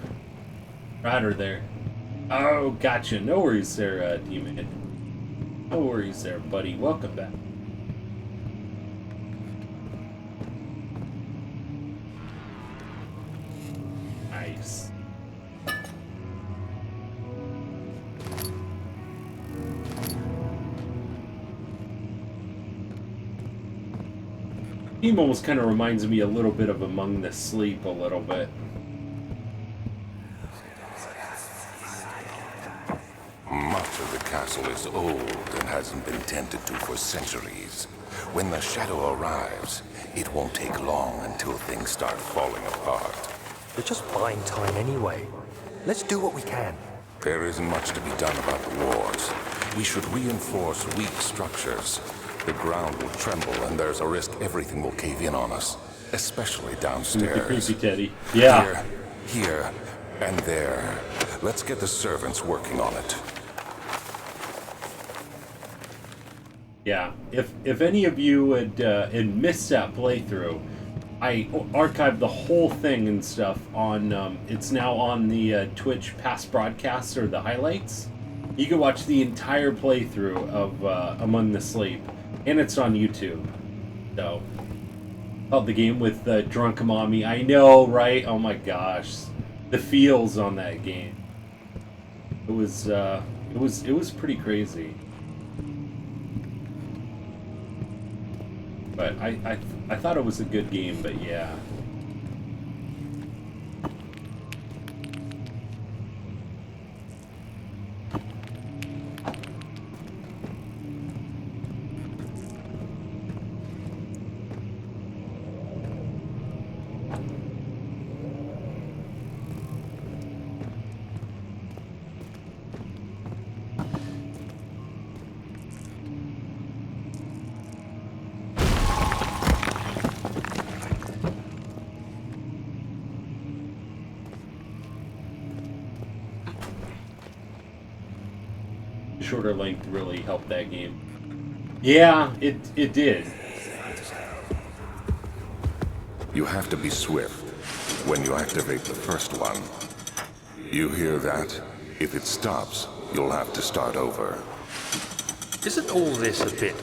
Router there. Oh, gotcha. No worries there, D-Man. No worries there, buddy. Welcome back. Nice. Game almost kind of reminds me a little bit of Among the Sleep a little bit. Much of the castle is old and hasn't been tended to for centuries. When the shadow arrives, it won't take long until things start falling apart. We're just buying time anyway. Let's do what we can. There isn't much to be done about the wars. We should reinforce weak structures. The ground will tremble and there's a risk everything will cave in on us, especially downstairs. Creepy Teddy. Yeah. Here, and there. Let's get the servants working on it. Yeah, if any of you had missed that playthrough, I archived the whole thing and stuff on. It's now on the Twitch past broadcasts or the highlights. You can watch the entire playthrough of Among the Sleep, and it's on YouTube. So, called the game with Drunk Mommy. I know, right? Oh my gosh, the feels on that game. It was pretty crazy. But I thought it was a good game, but yeah. Shorter length really helped that game. Yeah, it did. You have to be swift when you activate the first one. You hear that? If it stops, you'll have to start over. Isn't all this a bit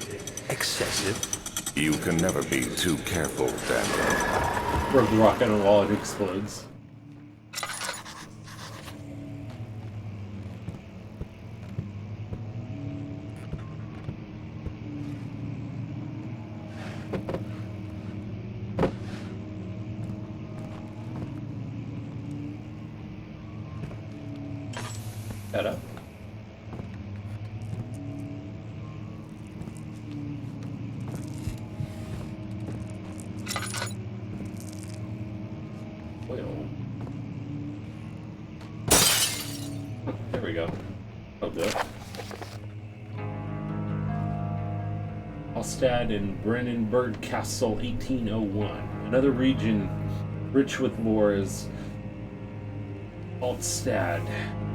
excessive? You can never be too careful, Daniel. Throw the rock on a wall and it explodes. Shut up. There we go. That'll do it. Hallstatt and Brennenburg Castle, 1801. Another region rich with lore is Hallstatt,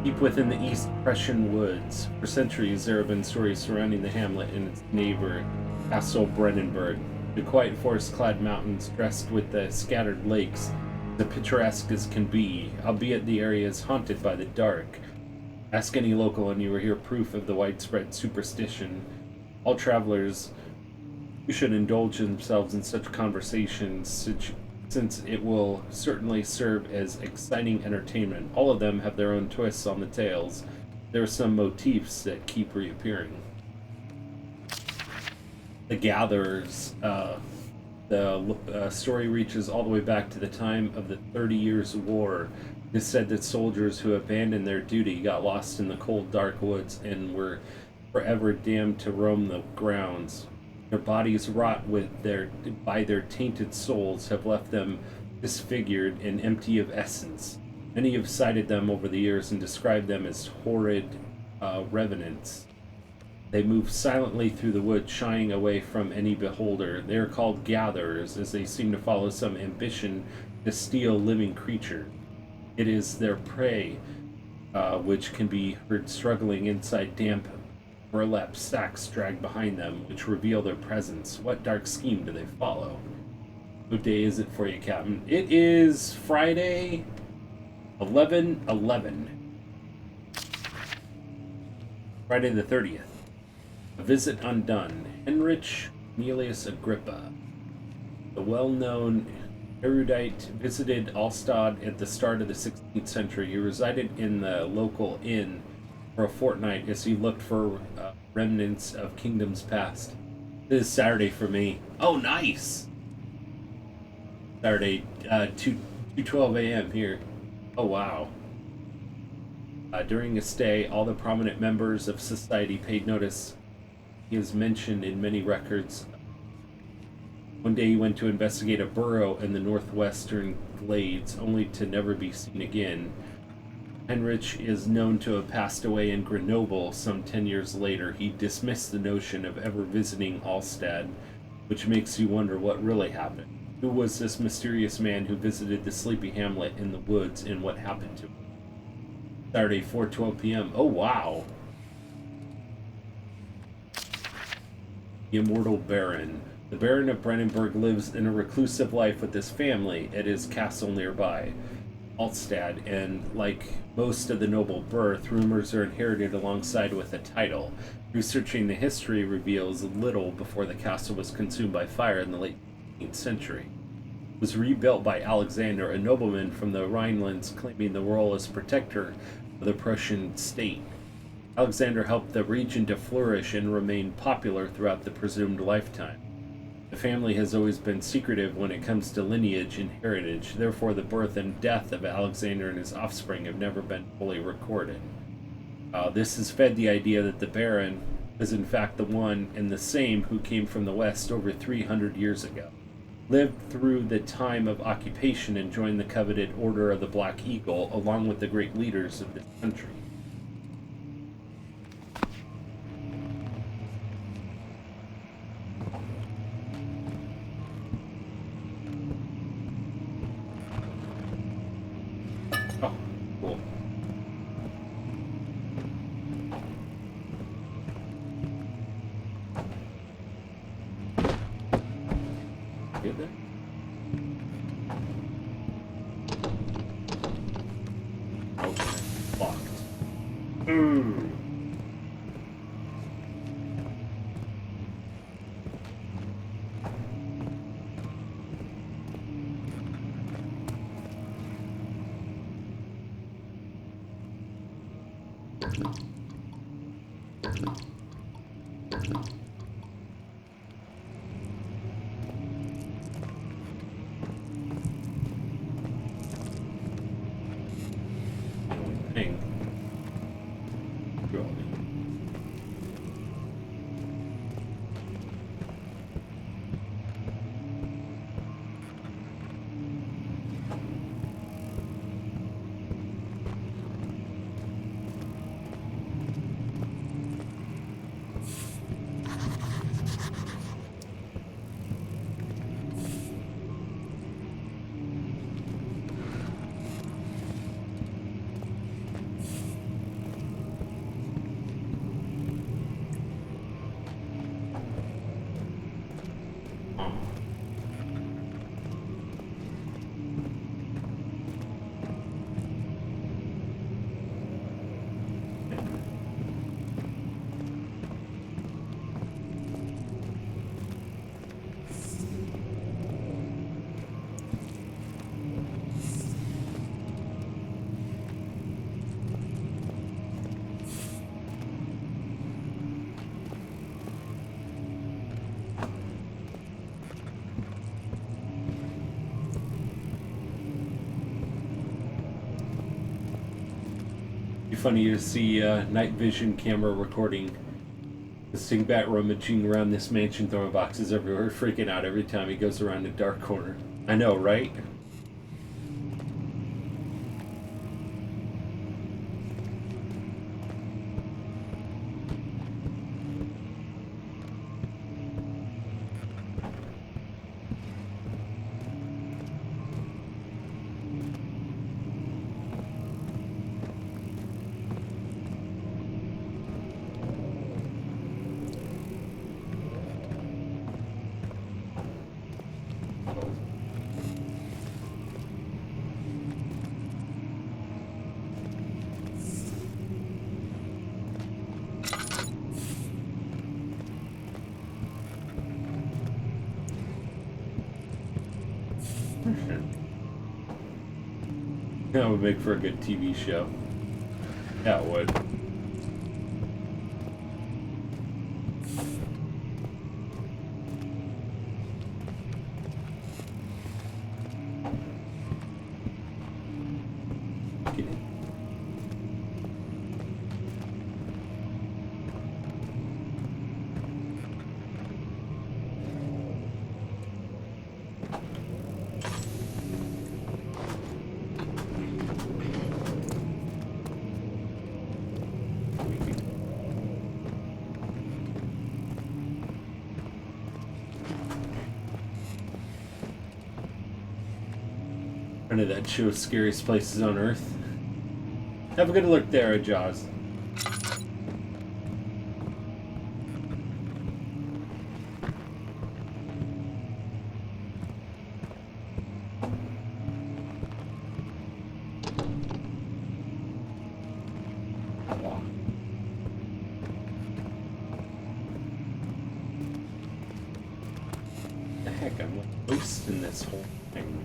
deep within the East Prussian woods. For centuries, there have been stories surrounding the hamlet and its neighbor, Castle Brennenburg. The quiet forest-clad mountains dressed with the scattered lakes, as picturesque as can be, albeit the area is haunted by the dark. Ask any local and you will hear proof of the widespread superstition. All travelers who should indulge themselves in such conversations, since it will certainly serve as exciting entertainment. All of them have their own twists on the tales. There are some motifs that keep reappearing. The Gatherers. The story reaches all the way back to the time of the 30 Years' War. It is said that soldiers who abandoned their duty got lost in the cold, dark woods and were forever damned to roam the grounds. Their bodies, wrought by their tainted souls, have left them disfigured and empty of essence. Many have cited them over the years and described them as horrid revenants. They move silently through the woods, shying away from any beholder. They are called gatherers, as they seem to follow some ambition to steal living creatures. It is their prey, which can be heard struggling inside damp, burlap sacks dragged behind them, which reveal their presence. What dark scheme do they follow? What day is it for you, Captain? It is Friday, 11/11. Friday the 30th. A visit undone. Heinrich Cornelius Agrippa, the well-known erudite, visited Alstad at the start of the 16th century. He resided in the local inn for a fortnight as he looked for remnants of kingdoms past. This is Saturday for me. Oh, nice! Saturday, 2:12 a.m. here. Oh, wow. During his stay, all the prominent members of society paid notice. He is mentioned in many records. One day he went to investigate a burrow in the northwestern glades, only to never be seen again. Heinrich is known to have passed away in Grenoble some 10 years later. He dismissed the notion of ever visiting Alstad, which makes you wonder what really happened. Who was this mysterious man who visited the sleepy hamlet in the woods, and what happened to him? Saturday, 4:12 p.m. Oh, wow. The Immortal Baron. The Baron of Brandenburg lives in a reclusive life with his family at his castle nearby, Alstad, and like most of the noble birth, rumors are inherited alongside with a title. Researching the history reveals little before the castle was consumed by fire in the late 18th century. It was rebuilt by Alexander, a nobleman from the Rhinelands, claiming the role as protector of the Prussian state. Alexander helped the region to flourish and remain popular throughout the presumed lifetime. The family has always been secretive when it comes to lineage and heritage, therefore the birth and death of Alexander and his offspring have never been fully recorded. This has fed the idea that the Baron is in fact the one and the same who came from the west over 300 years ago, lived through the time of occupation and joined the coveted Order of the Black Eagle along with the great leaders of this country. Oh, cool. Get there? Okay, locked. Ooh. Thing. funny to see night vision camera recording this Stingbat rummaging around this mansion, throwing boxes everywhere, freaking out every time he goes around a dark corner. I know, right? That would make for a good TV show. Yeah, it would. Of that show, Scariest Places on Earth. Have a good look there at Jaws. The heck, I'm wasting this whole thing.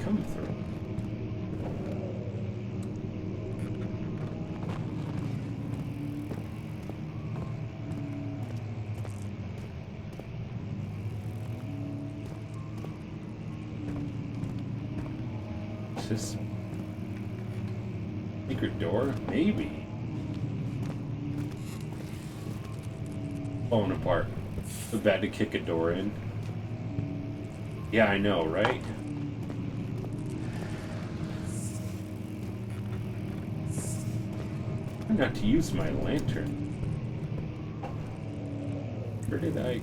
Come through. Is this secret door? Maybe. Falling apart. So bad to kick a door in. Yeah, I know, right? Not to use my lantern. Where did I...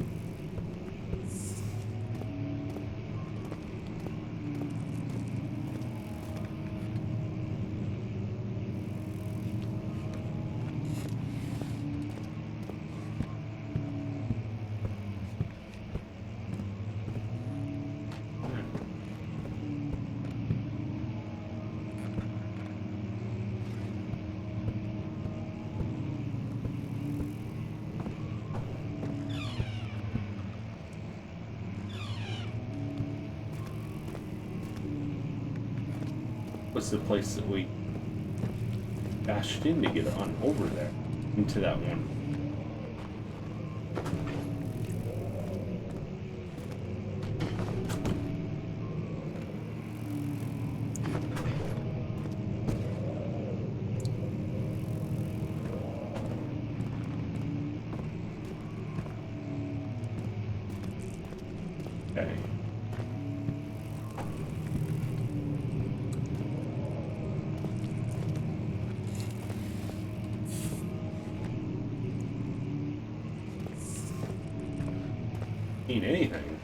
was the place that we bashed in to get on over there, into that one. Okay. Mean anything.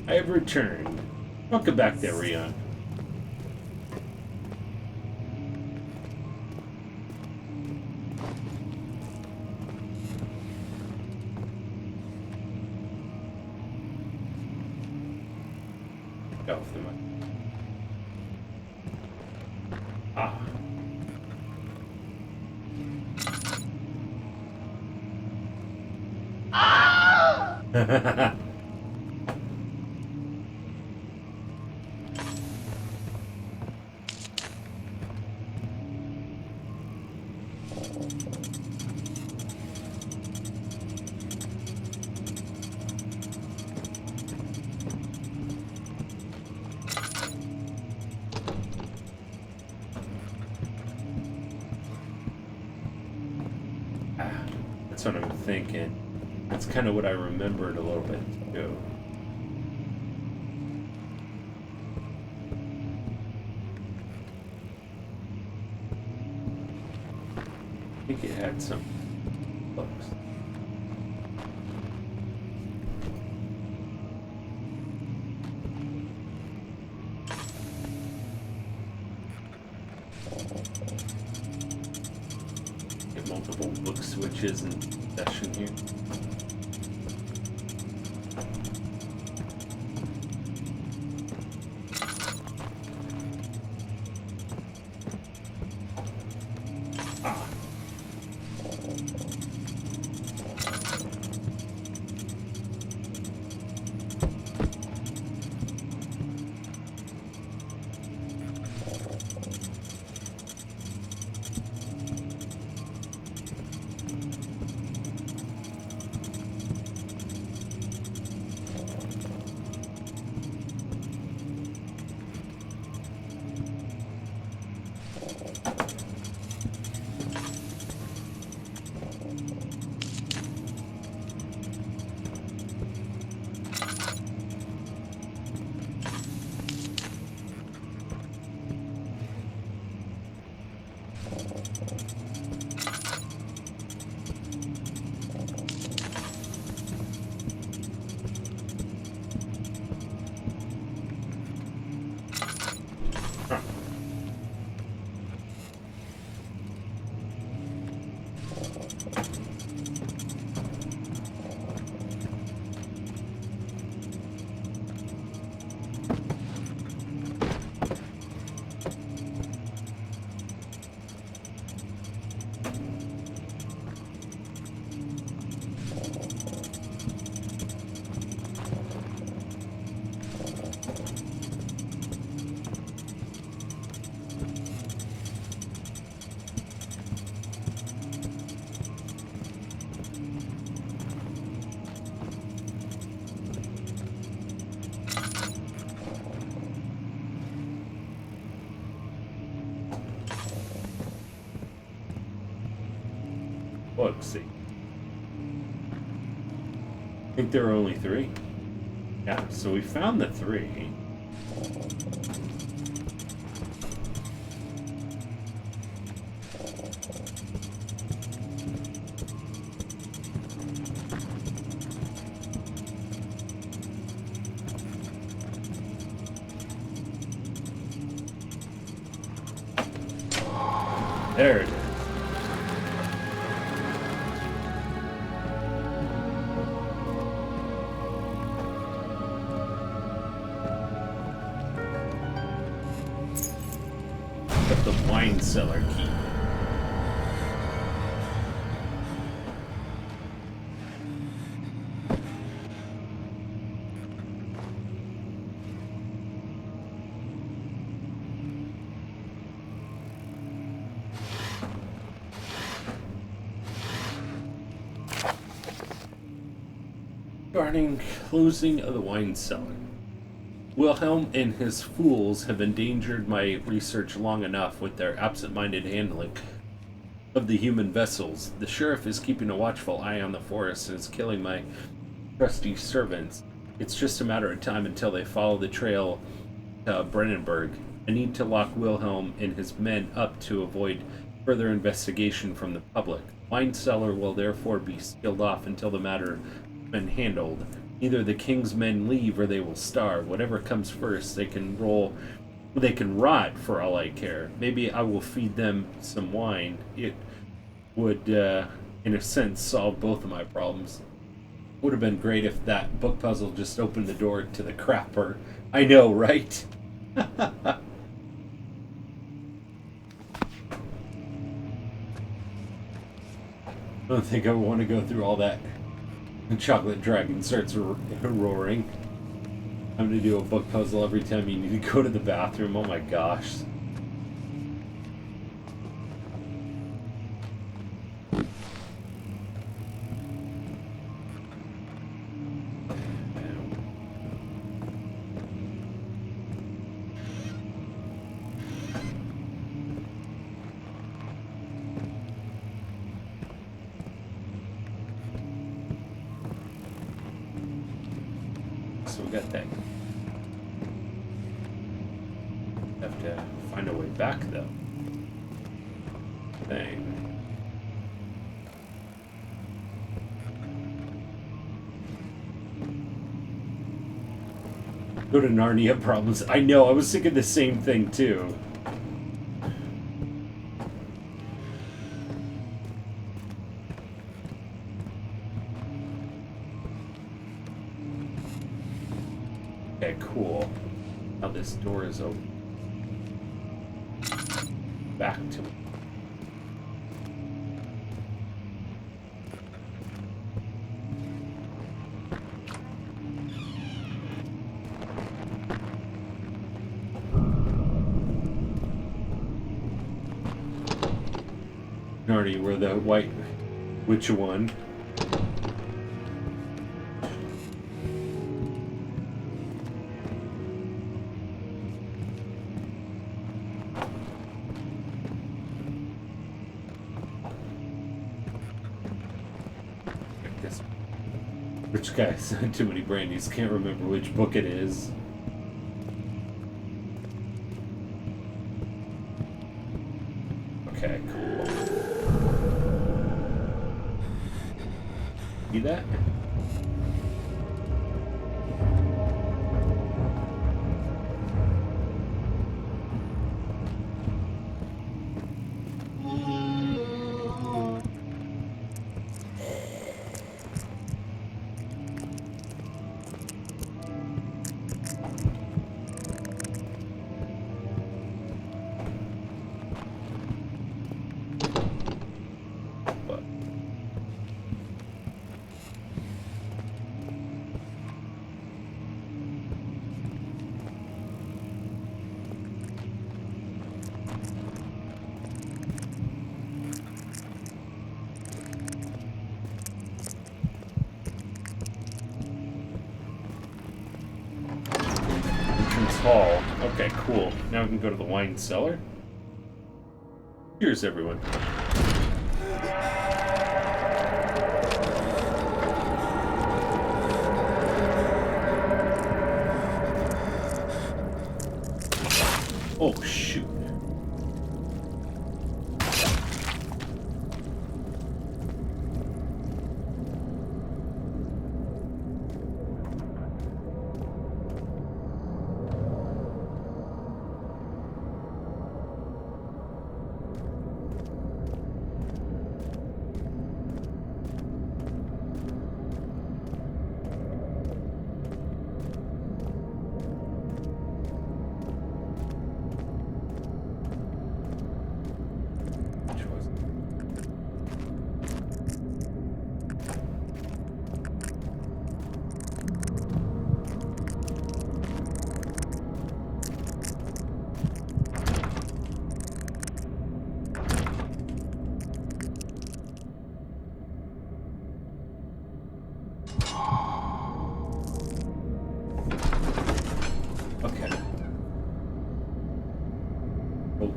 I have returned. Welcome back there, Rion. Get off the mic. Ah. That's what I'm thinking. That's kind of what I remembered a little bit too. I think it had some books. Get multiple book switches in session here. Let's see. I think there were only 3. Yeah, so we found the 3. There it is. The wine cellar key. Regarding closing of the wine cellar. Wilhelm and his fools have endangered my research long enough with their absent-minded handling of the human vessels. The sheriff is keeping a watchful eye on the forest and is killing my trusty servants. It's just a matter of time until they follow the trail to Brennenburg. I need to lock Wilhelm and his men up to avoid further investigation from the public. The wine cellar will therefore be sealed off until the matter has been handled. Either the king's men leave or they will starve. Whatever comes first, they can rot for all I care. Maybe I will feed them some wine. It would, in a sense, solve both of my problems. Would have been great if that book puzzle just opened the door to the crapper. I know, right? I don't think I want to go through all that. The chocolate dragon starts roaring. I'm gonna do a book puzzle every time you need to go to the bathroom. Oh my gosh. get that. Have to find a way back though. Thing. Go to Narnia problems. I know, I was thinking the same thing too. Okay, cool. Now this door is open. Back to it. Narnia, we're the white witch one. Rich guys, too many brandies, can't remember which book it is. Okay, cool. See that? Hall. Okay, cool. Now we can go to the wine cellar. Cheers, everyone. Oh, shoot.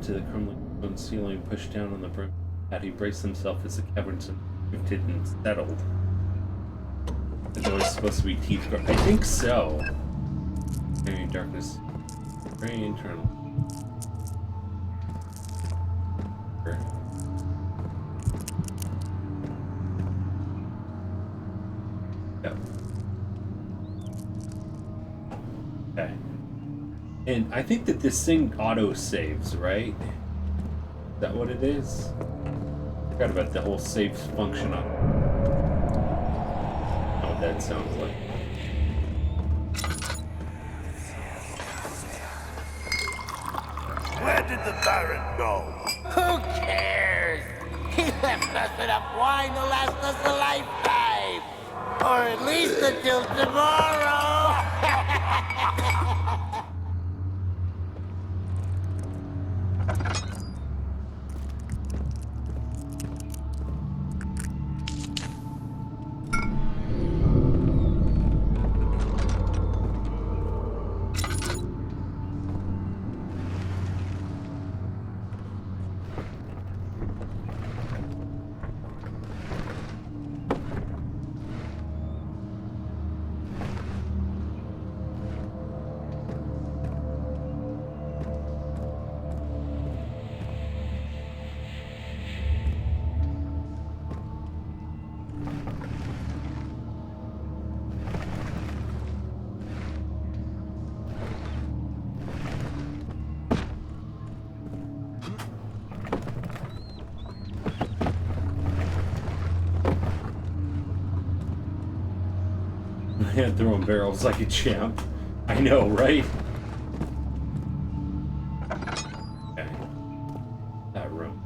To the crumbling stone ceiling, pushed down on the brim. Had he braced himself as the cavern shifted and settled? The door is supposed to be teeth guard. I think so. Carrying darkness. Very internal. Yep. Okay. And I think that this thing auto-saves, right? Is that what it is? I forgot about the whole save function on what that sounds like. Where did the Baron go? Who cares? He left us enough wine to last us a lifetime. Or at least until tomorrow. And throwing barrels like a champ. I know, right? Okay. That room.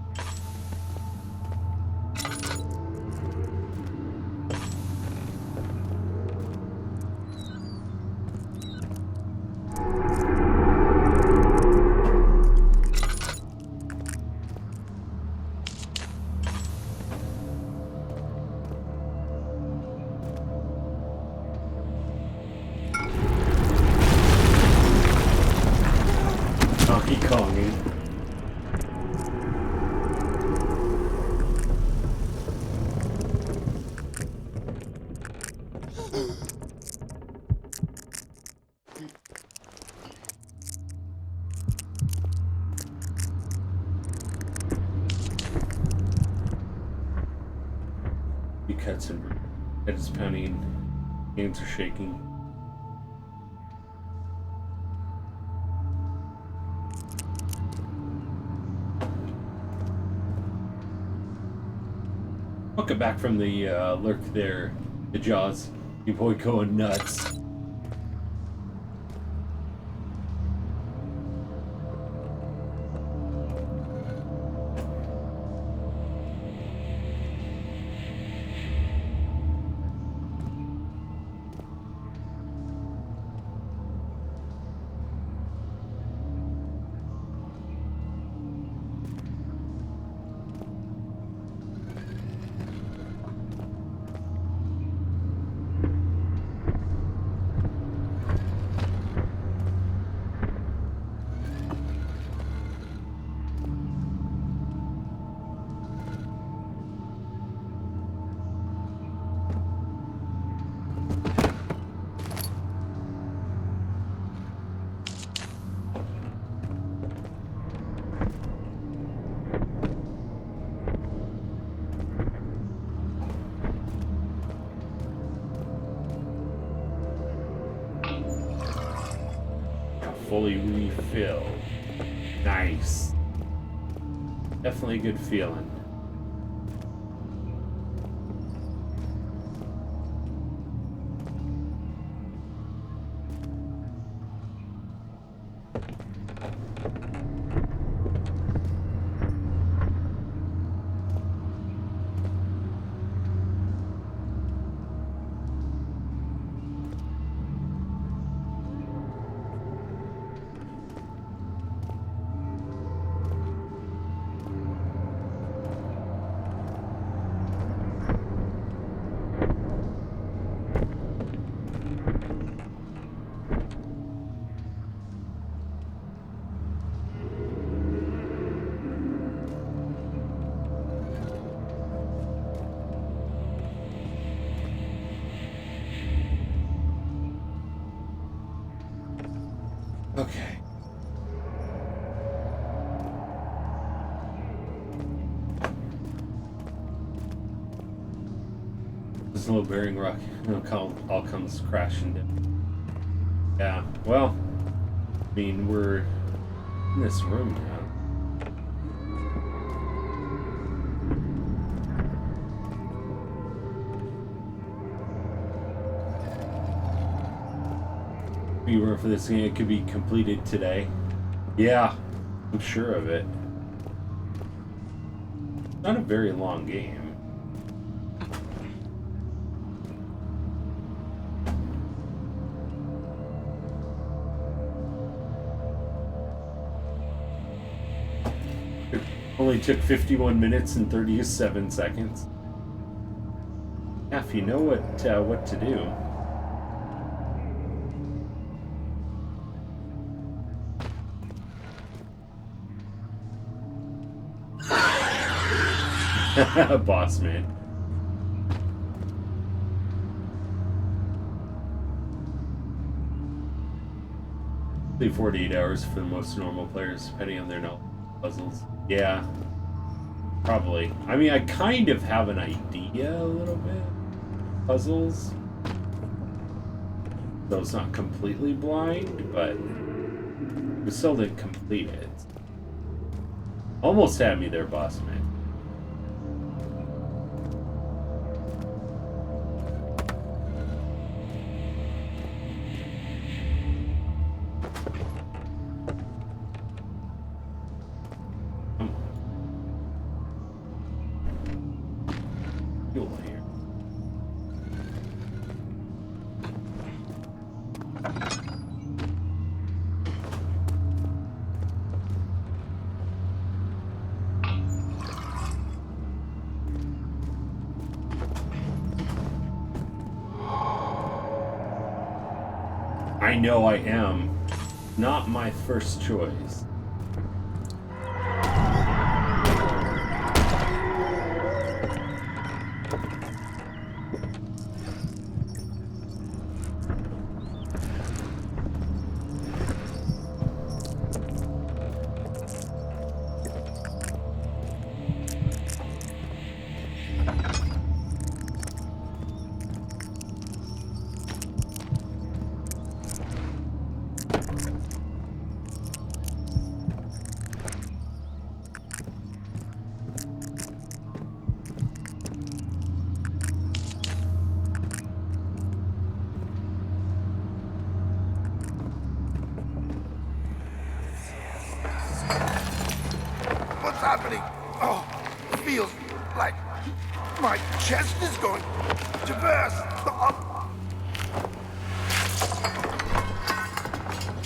Donkey Konging. He cuts and head is pounding, hands are shaking. Welcome back from the lurk there, the Jaws. Your boy going nuts. Fully refilled. Nice. Definitely a good feeling. Okay. This little bearing rock all comes crashing down. Yeah, well, I mean, we're in this room now. Be room for this game. It could be completed today. Yeah, I'm sure of it. Not a very long game. It only took 51 minutes and 37 seconds. Yeah, if you know what to do. Boss man. Say 48 hours for the most normal players, depending on their knowledge of puzzles. Yeah, probably. I mean, I kind of have an idea a little bit. Puzzles. So it's not completely blind, but we still didn't complete it. Almost had me there, boss man. fuel here. I know I am. Not my first choice. What's happening? Oh, it feels like my chest is going to burst. Oh.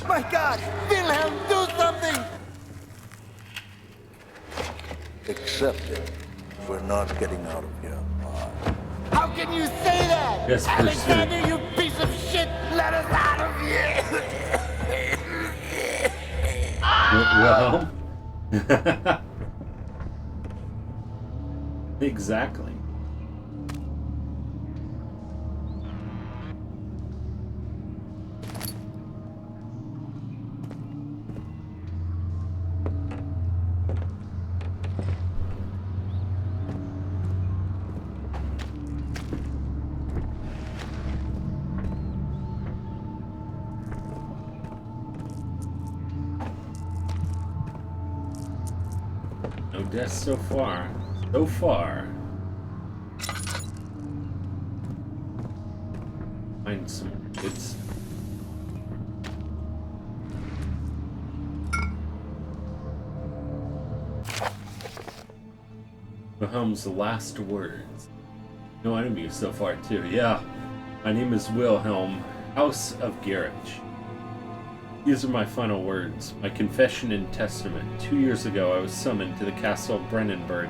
My God! Wilhelm, do something! Accept it. We're not getting out of here. How can you say that? Yes, Alexander, you piece of shit! Let us out of here! Well, exactly. No deaths so far. So far. Find some good stuff. Wilhelm's last words. No enemies so far too. Yeah. My name is Wilhelm, House of Garage. These are my final words, my confession and testament. 2 years ago, I was summoned to the castle of Brennenburg.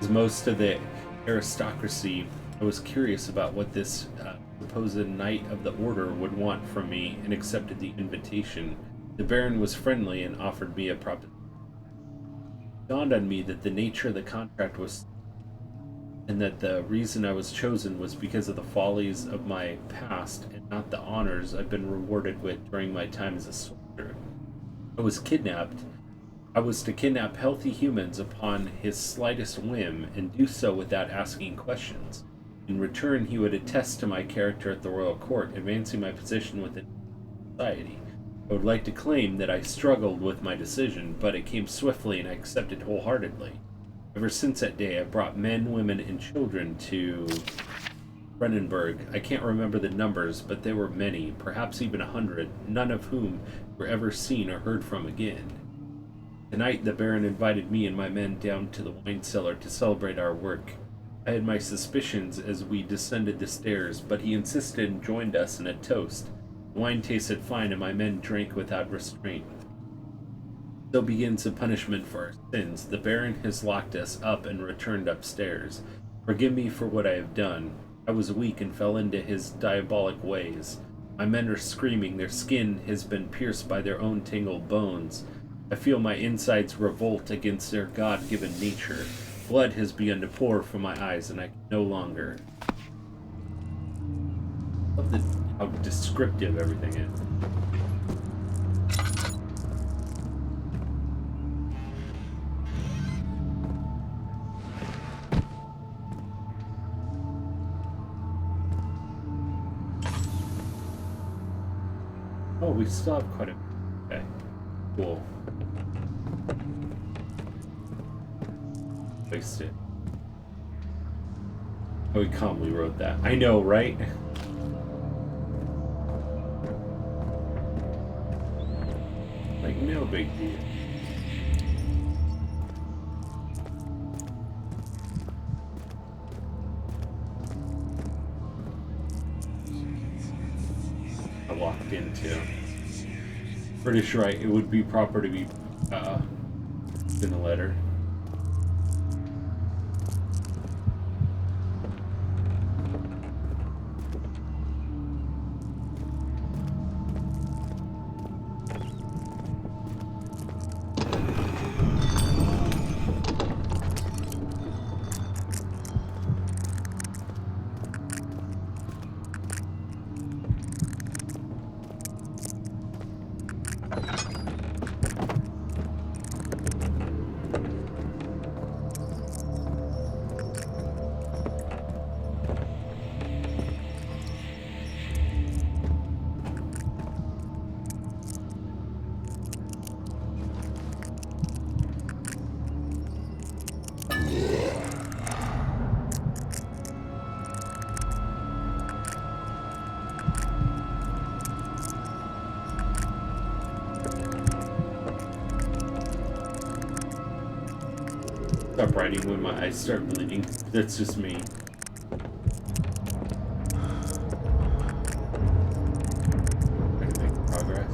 As most of the aristocracy, I was curious about what this supposed knight of the order would want from me and accepted the invitation. The Baron was friendly and offered me a proposition. It dawned on me that the nature of the contract was, and that the reason I was chosen was because of the follies of my past and not the honors I've been rewarded with during my time as a soldier. I was kidnapped. I was to kidnap healthy humans upon his slightest whim and do so without asking questions. In return, he would attest to my character at the royal court, advancing my position within society. I would like to claim that I struggled with my decision, but it came swiftly and I accepted wholeheartedly. Ever since that day, I brought men, women, and children to Brennenburg. I can't remember the numbers, but there were many, perhaps even 100, none of whom were ever seen or heard from again. Tonight, the Baron invited me and my men down to the wine cellar to celebrate our work. I had my suspicions as we descended the stairs, but he insisted and joined us in a toast. The wine tasted fine and my men drank without restraint. So begins the punishment for our sins. The Baron has locked us up and returned upstairs. Forgive me for what I have done. I was weak and fell into his diabolic ways. My men are screaming. Their skin has been pierced by their own tangled bones. I feel my insides revolt against their God-given nature. Blood has begun to pour from my eyes and I can no longer. I love how descriptive everything is. Oh, we still have quite a bit. Okay. Cool. Wasted. Oh, we calmly wrote that. I know, right? Like, no big deal. I walked into. Pretty sure it would be proper to be in the letter. Stop writing when my eyes start bleeding. That's just me. Trying to make progress.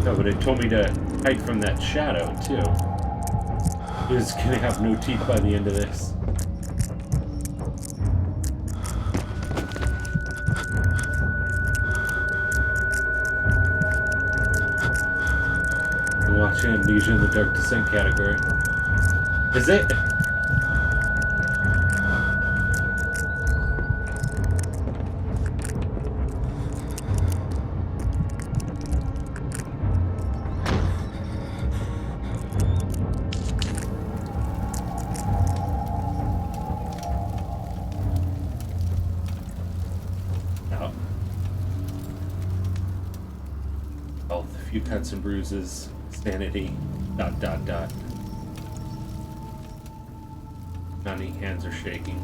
No, but it told me to hide from that shadow too. It was gonna have no teeth by the end of this. Watching Amnesia in the Dark Descent category. Is it? No. Health, a few cuts and bruises. Sanity, ... None, hands are shaking.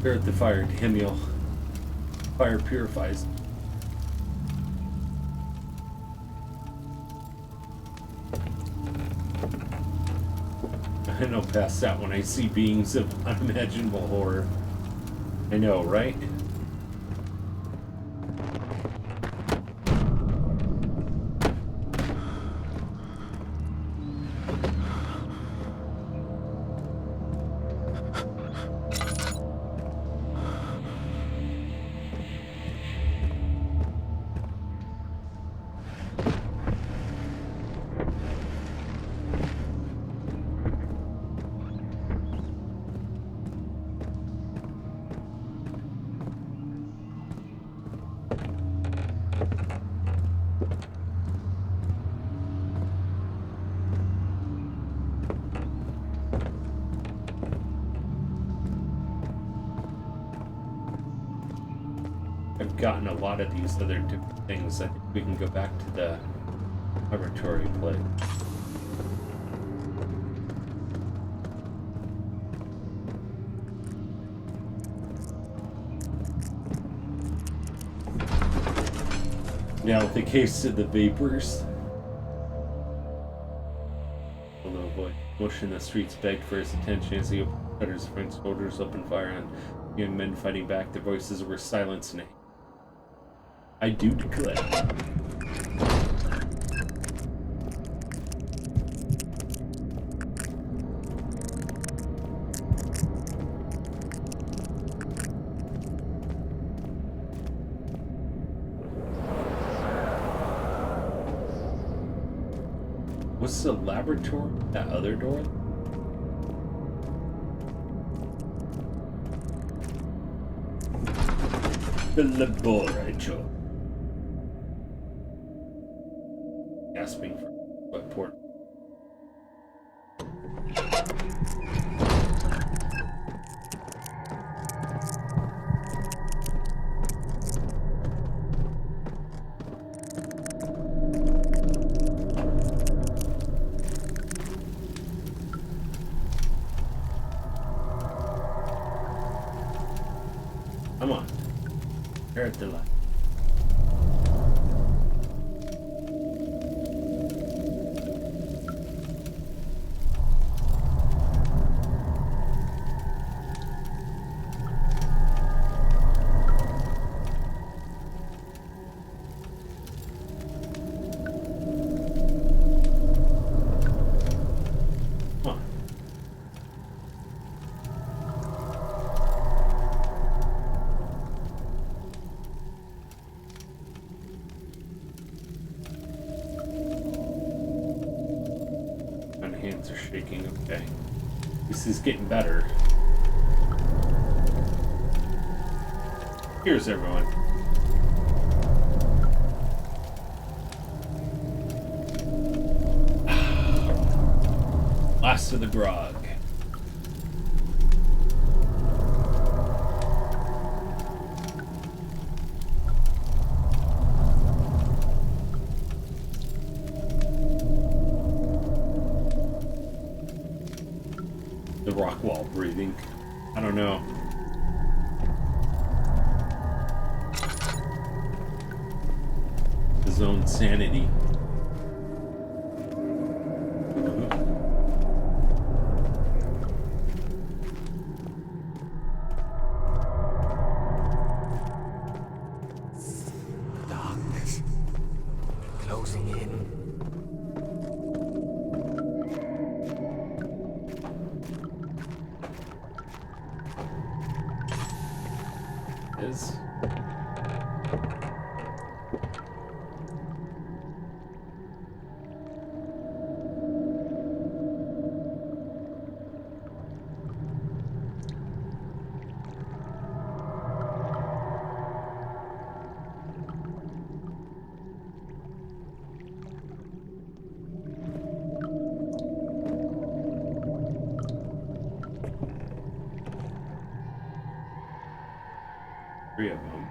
Here at the fire, Hemiel. Fire purifies. I know past that when I see beings of unimaginable horror. I know, right? I've gotten a lot of these other different things. I think we can go back to the laboratory place. Now, with the case of the vapors. Although boy, Bush in the streets begged for his attention as he opened his French soldiers opened fire on young men fighting back. Their voices were silenced and I do declare. What's the laboratory? That other door? The laboratory. Gasping for what port? Come on. Here at the light. Come on. My hands are shaking. Okay. This is getting better. Here's everyone. Last of the grog. The rock wall breathing. I don't know. His own sanity. Darkness. Closing in. Is. Three of them.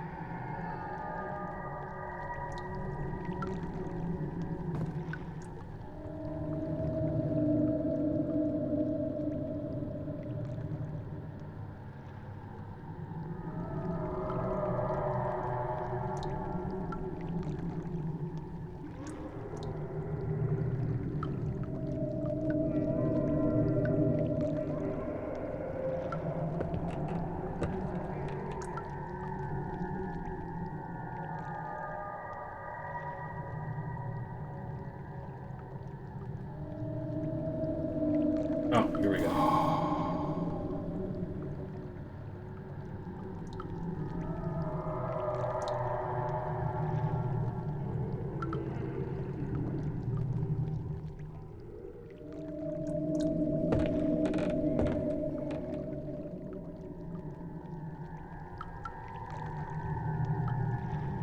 Oh, here we go.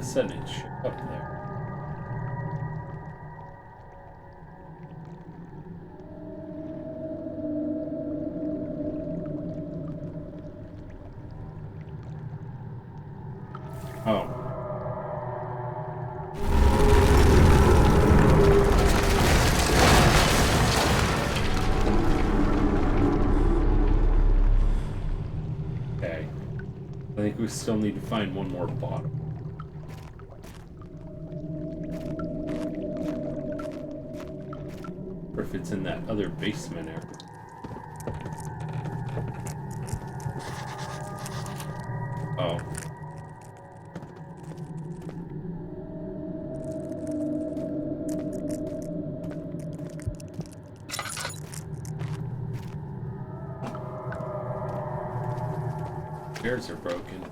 Suddenly it shook up there. Oh. Okay. I think we still need to find one more bottle. Or if it's in that other basement area. Oh. Stairs are broken.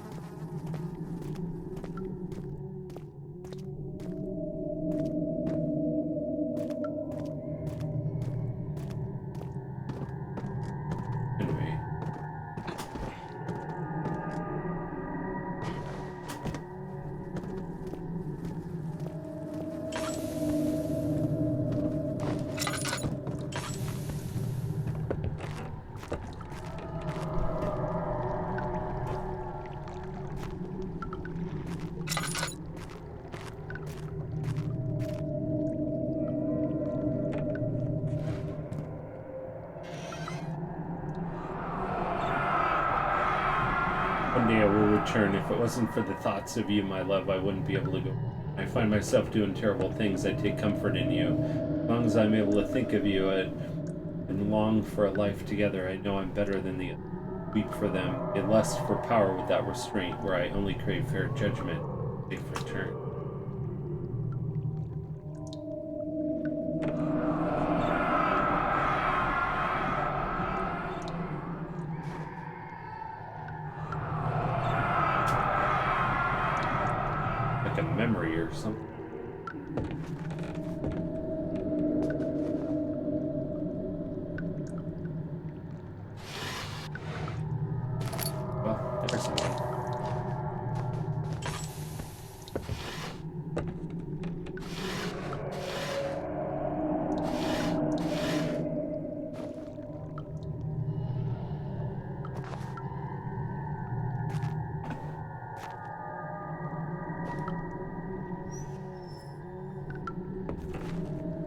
Anyway. One day I will return. If it wasn't for the thoughts of you, my love, I wouldn't be able to go. I find myself doing terrible things. I take comfort in you. As long as I'm able to think of you and long for a life together, I know I'm better than the others. Weep for them. They lust for power without restraint, where I only crave fair judgment. Take return. Like a memory or something. Well, there's one.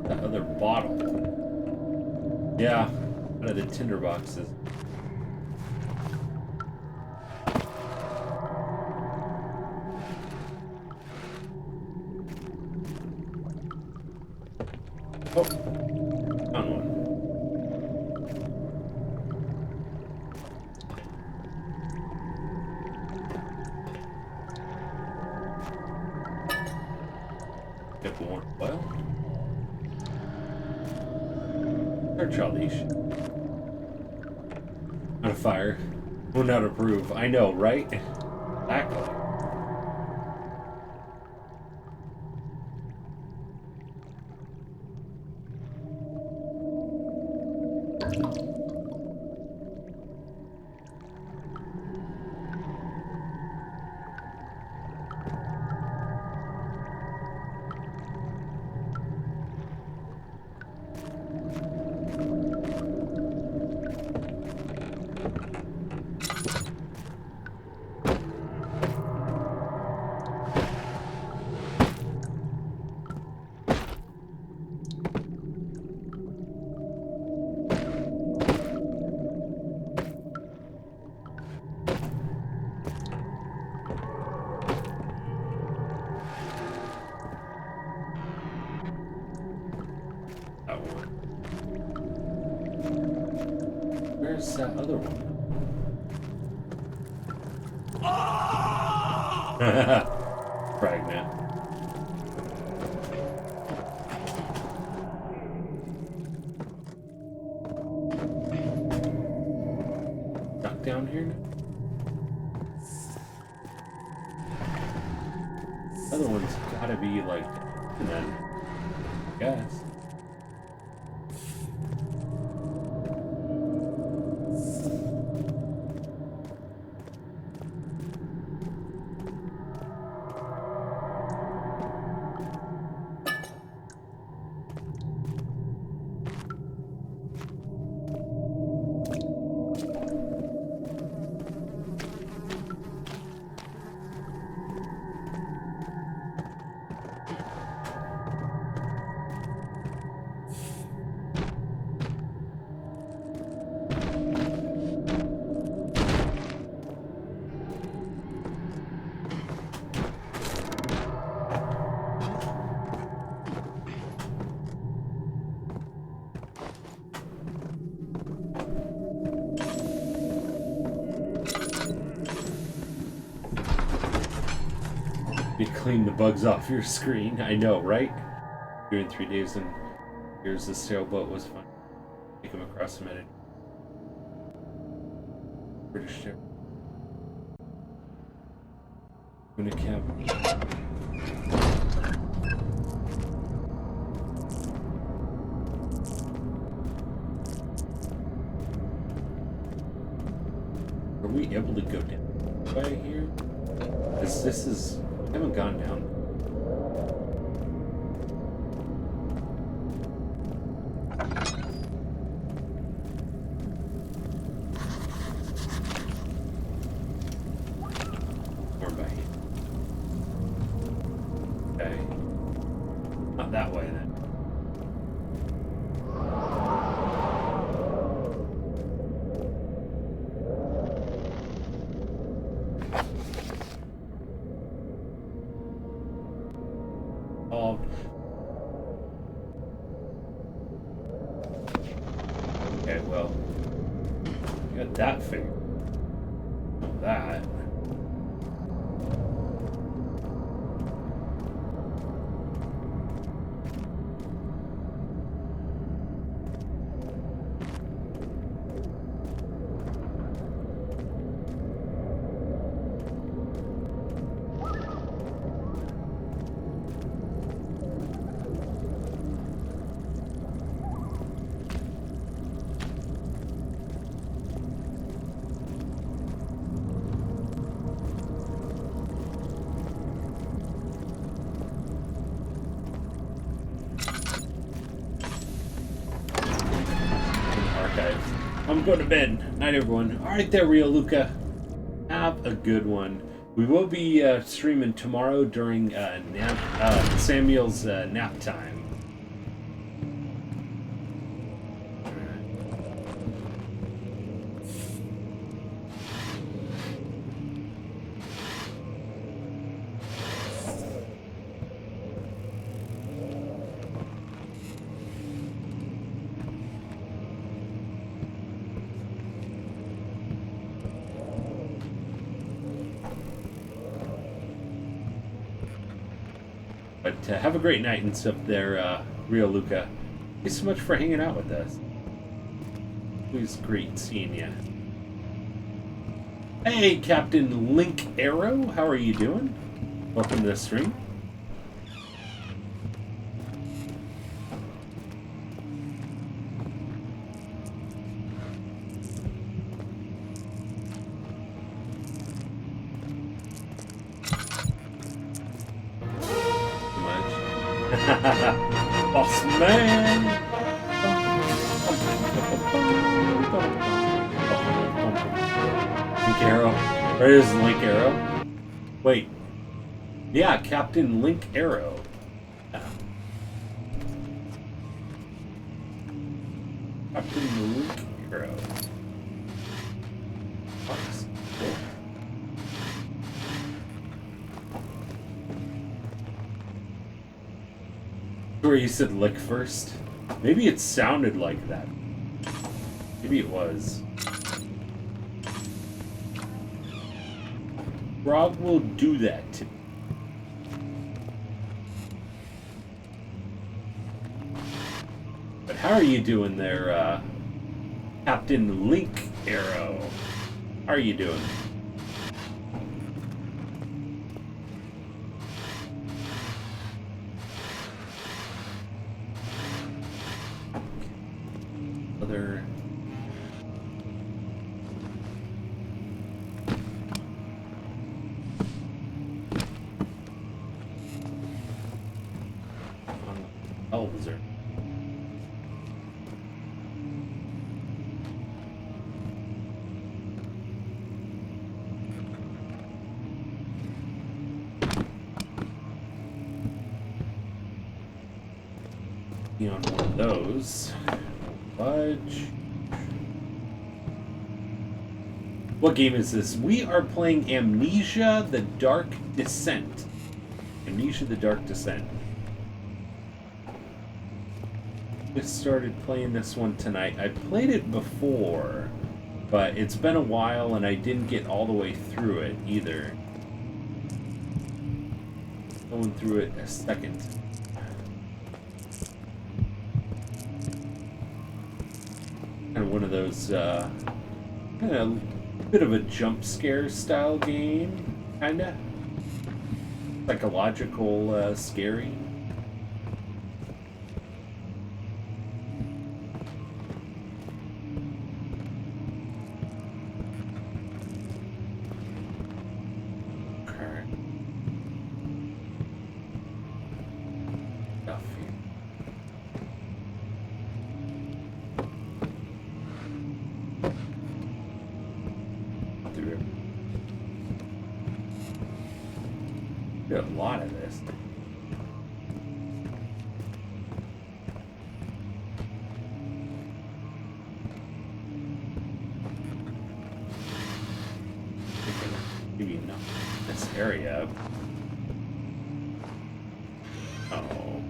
That other bottle. Yeah, out of the tinder boxes. Oh, found one. Get one. Well, search all these. Not a fire. Would not approve. I know, right? Exactly. That one. Where's that other one? Fragment. Stuck down here now? Other one's gotta be like, and then, I guess. You clean the bugs off your screen. I know, right? During 3 days and here's the sailboat was fun. Take him across the Mediterranean. British ship. Tuna camp. Are we able to go down by here? This is... I haven't gone down. Or by here. Okay. Not that way then. Got that figured. That. I'm going to bed. Night, everyone. All right there, Rio Luca. Have a good one. We will be streaming tomorrow during Samuel's nap time. But have a great night and stuff there, Rio Luca. Thanks so much for hanging out with us. It was great seeing you. Hey, Captain Link Arrow, how are you doing? Welcome to the stream. Boss man! Link Arrow. Where is Link Arrow? Wait. Yeah, Captain Link Arrow. Yeah. Captain Link Arrow. Nice. Cool. Where you said lick first. Maybe it sounded like that. Maybe it was. Rob will do that to me. But how are you doing there, Captain Link Arrow? How are you doing? Other elves are be on one of those. Fudge. What game is this? We are playing Amnesia: The Dark Descent. Amnesia: The Dark Descent. Just started playing this one tonight. I played it before, but it's been a while and I didn't get all the way through it either. Going through it a second. Kind of one of those, kind of bit of a jump scare style game, kinda. Psychological, scary. A lot of this. Give you enough this area. Oh.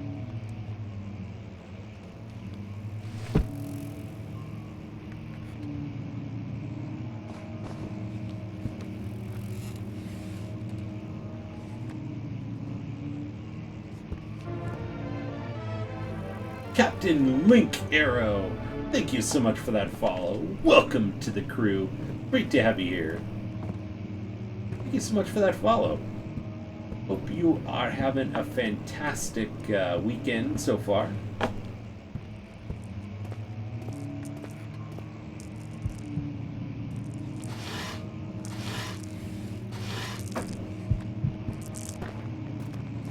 Captain Link Arrow. Thank you so much for that follow. Welcome to the crew. Great to have you here. Thank you so much for that follow. Hope you are having a fantastic weekend so far.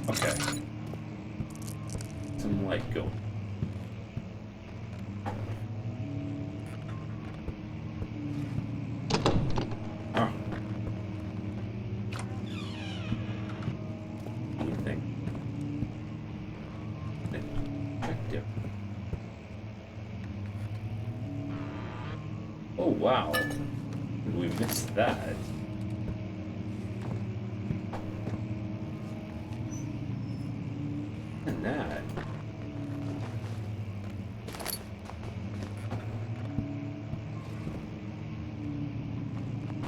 Okay. Some light going. Oh. Anything? Effective. Oh wow. We missed that. And that.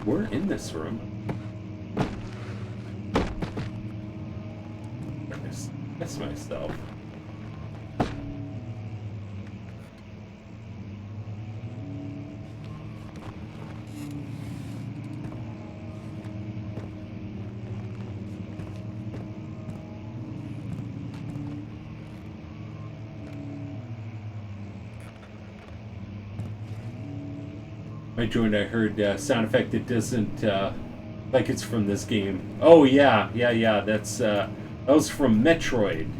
We're in this room. That's myself. I joined, I heard sound effect that doesn't like it's from this game. Oh yeah, that's that was from Metroid.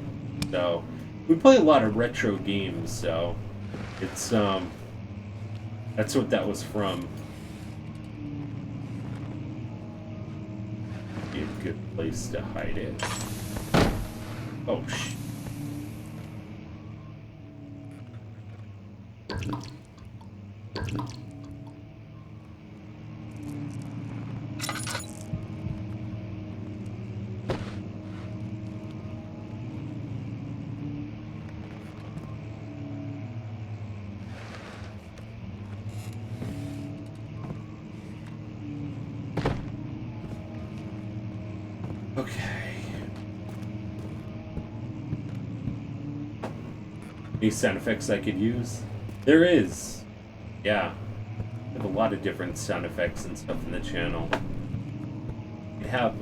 So we play a lot of retro games, so it's that's what that was from. Be a good place to hide it. Oh shit. Okay. Any sound effects I could use? There is. Yeah. I have a lot of different sound effects and stuff in the channel. I have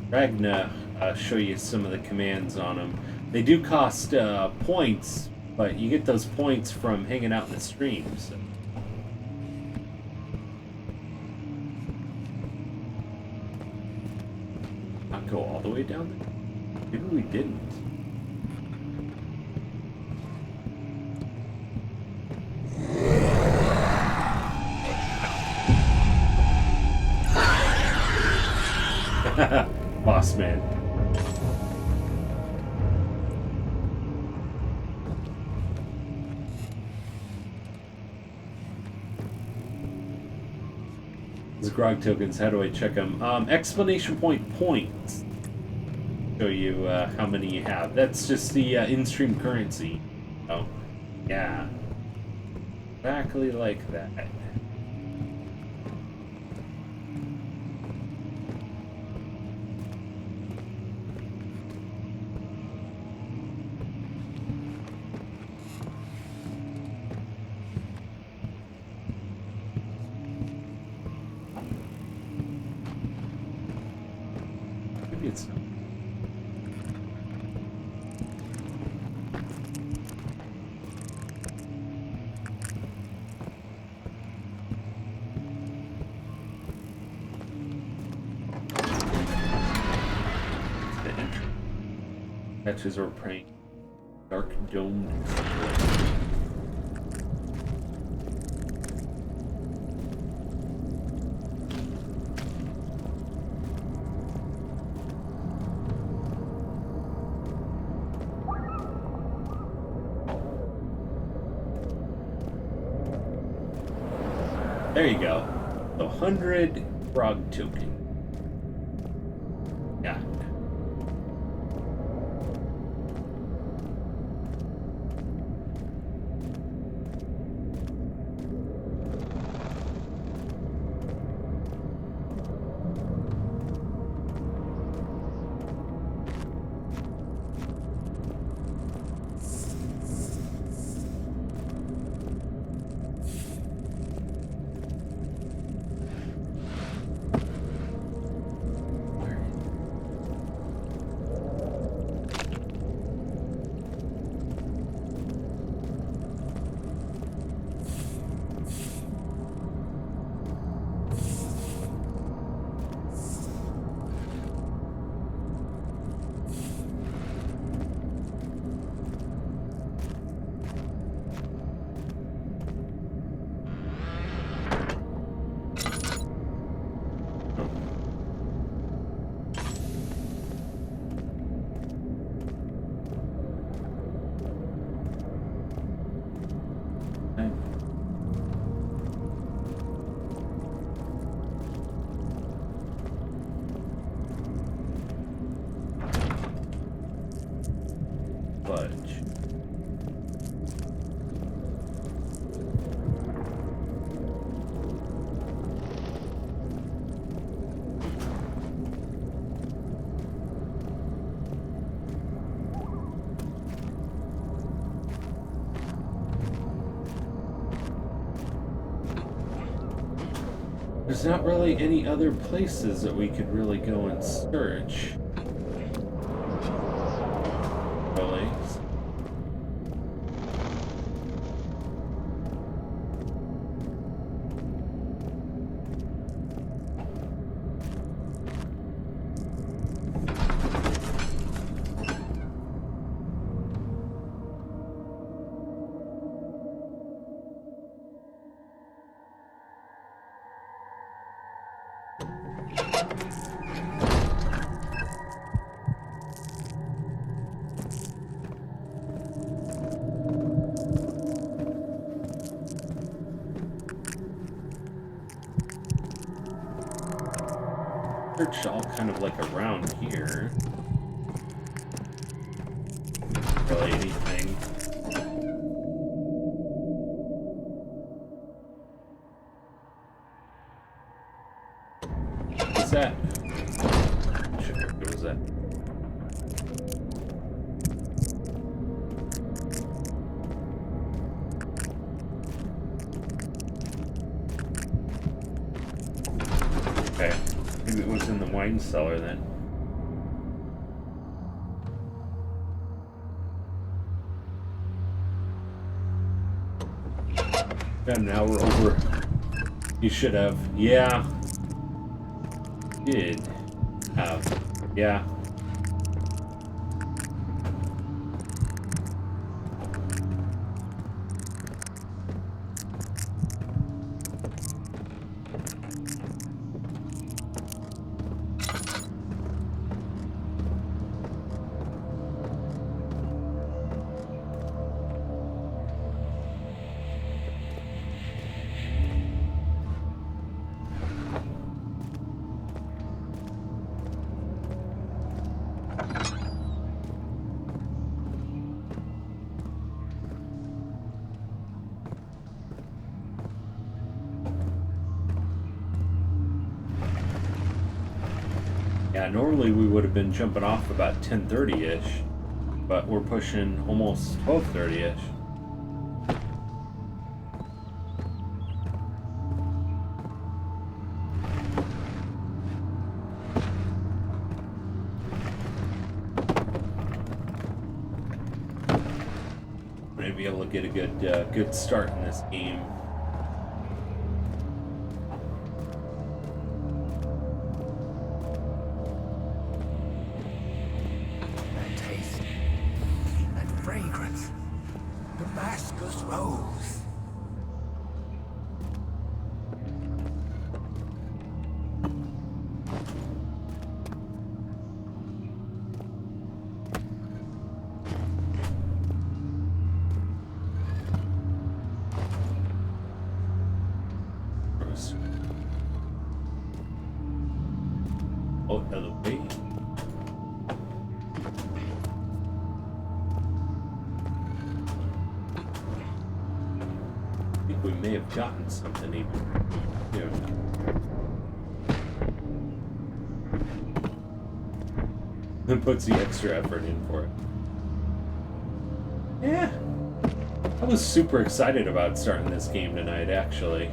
Ragna show you some of the commands on them. They do cost points, but you get those points from hanging out in the stream. So. Not go all the way down there? Maybe we didn't. Boss man. These grog tokens, how do I check them? Explanation point points. Show you how many you have. That's just the in-stream currency. Oh, yeah. Exactly like that. Maybe it's not. Patches are praying. Dark domed. There you go. So 100 frog token. Yeah. There's not really any other places that we could really go and search. Really? Search all kind of like around here. Really anything. What's that? What was that? Okay. Maybe it was in the wine cellar then. Got an hour over. You should have. Yeah. Did have. Yeah. Yeah, normally we would have been jumping off about 10:30-ish, but we're pushing almost 12:30-ish. Maybe be able to get a good start in this game. Fragrance. Damascus rose. Oh, other way. We may have gotten something even here. It puts the extra effort in for it. Yeah. I was super excited about starting this game tonight, actually.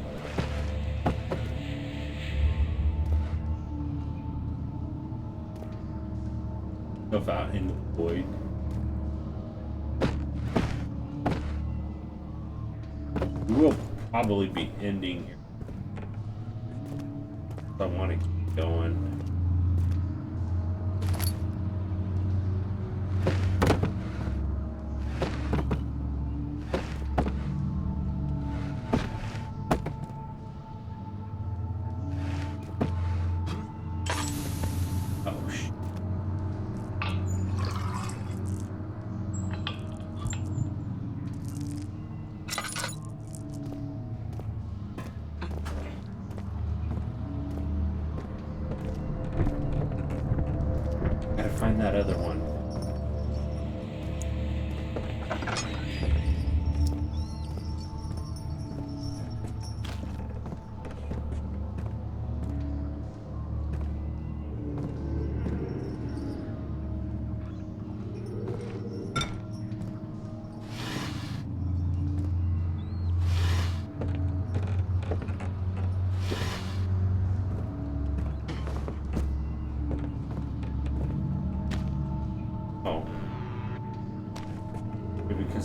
Stuff out into the void. We will probably be ending here. I want to keep going. Oh, shit. Gotta find that other one.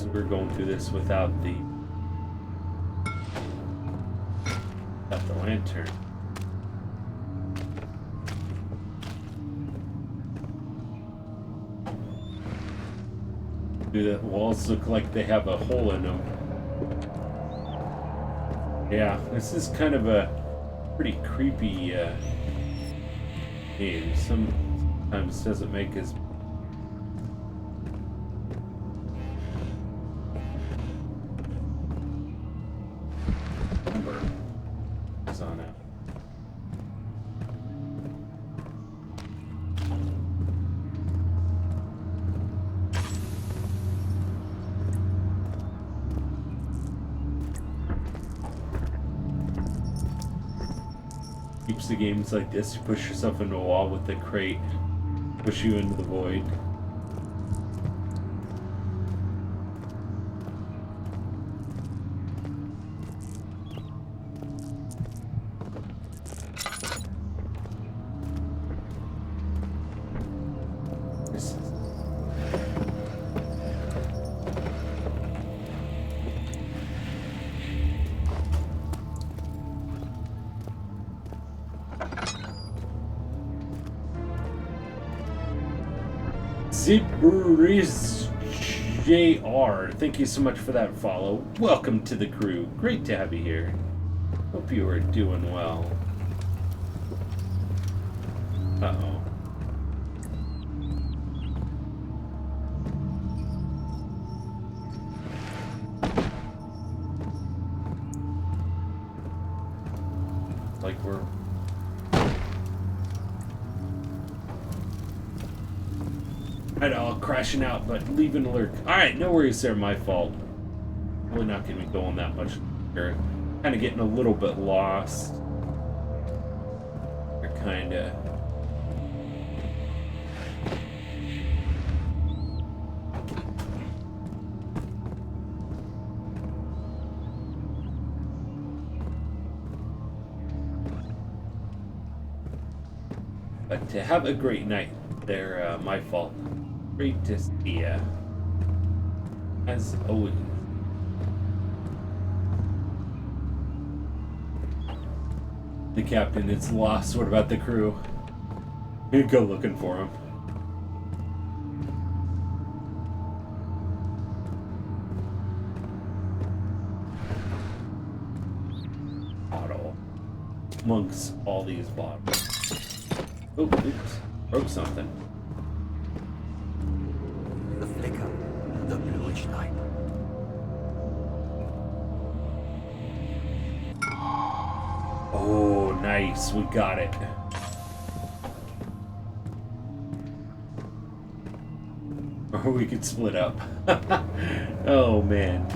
so we're going through this without the lantern. Do the walls look like they have a hole in them? Yeah, this is kind of a pretty creepy game. Sometimes doesn't make as on it. Keeps the games like this. You push yourself into a wall with the crate, push you into the void. Ziburiz JR, thank you so much for that follow. Welcome to the crew. Great to have you here. Hope you are doing well. Uh-oh. Like we're... I know, crashing out, but leaving a lurk. Alright, no worries there, my fault. Really not going to be going that much here. Kind of getting a little bit lost. They're kind of... But to have a great night there, my fault. Great to see ya. As always. The captain is lost. What about the crew? You go looking for him. Bottle. Amongst all these bottles. Oh, oops. Broke something. The flicker, the bluish light. Oh, nice. We got it. Or we could split up. Oh, man.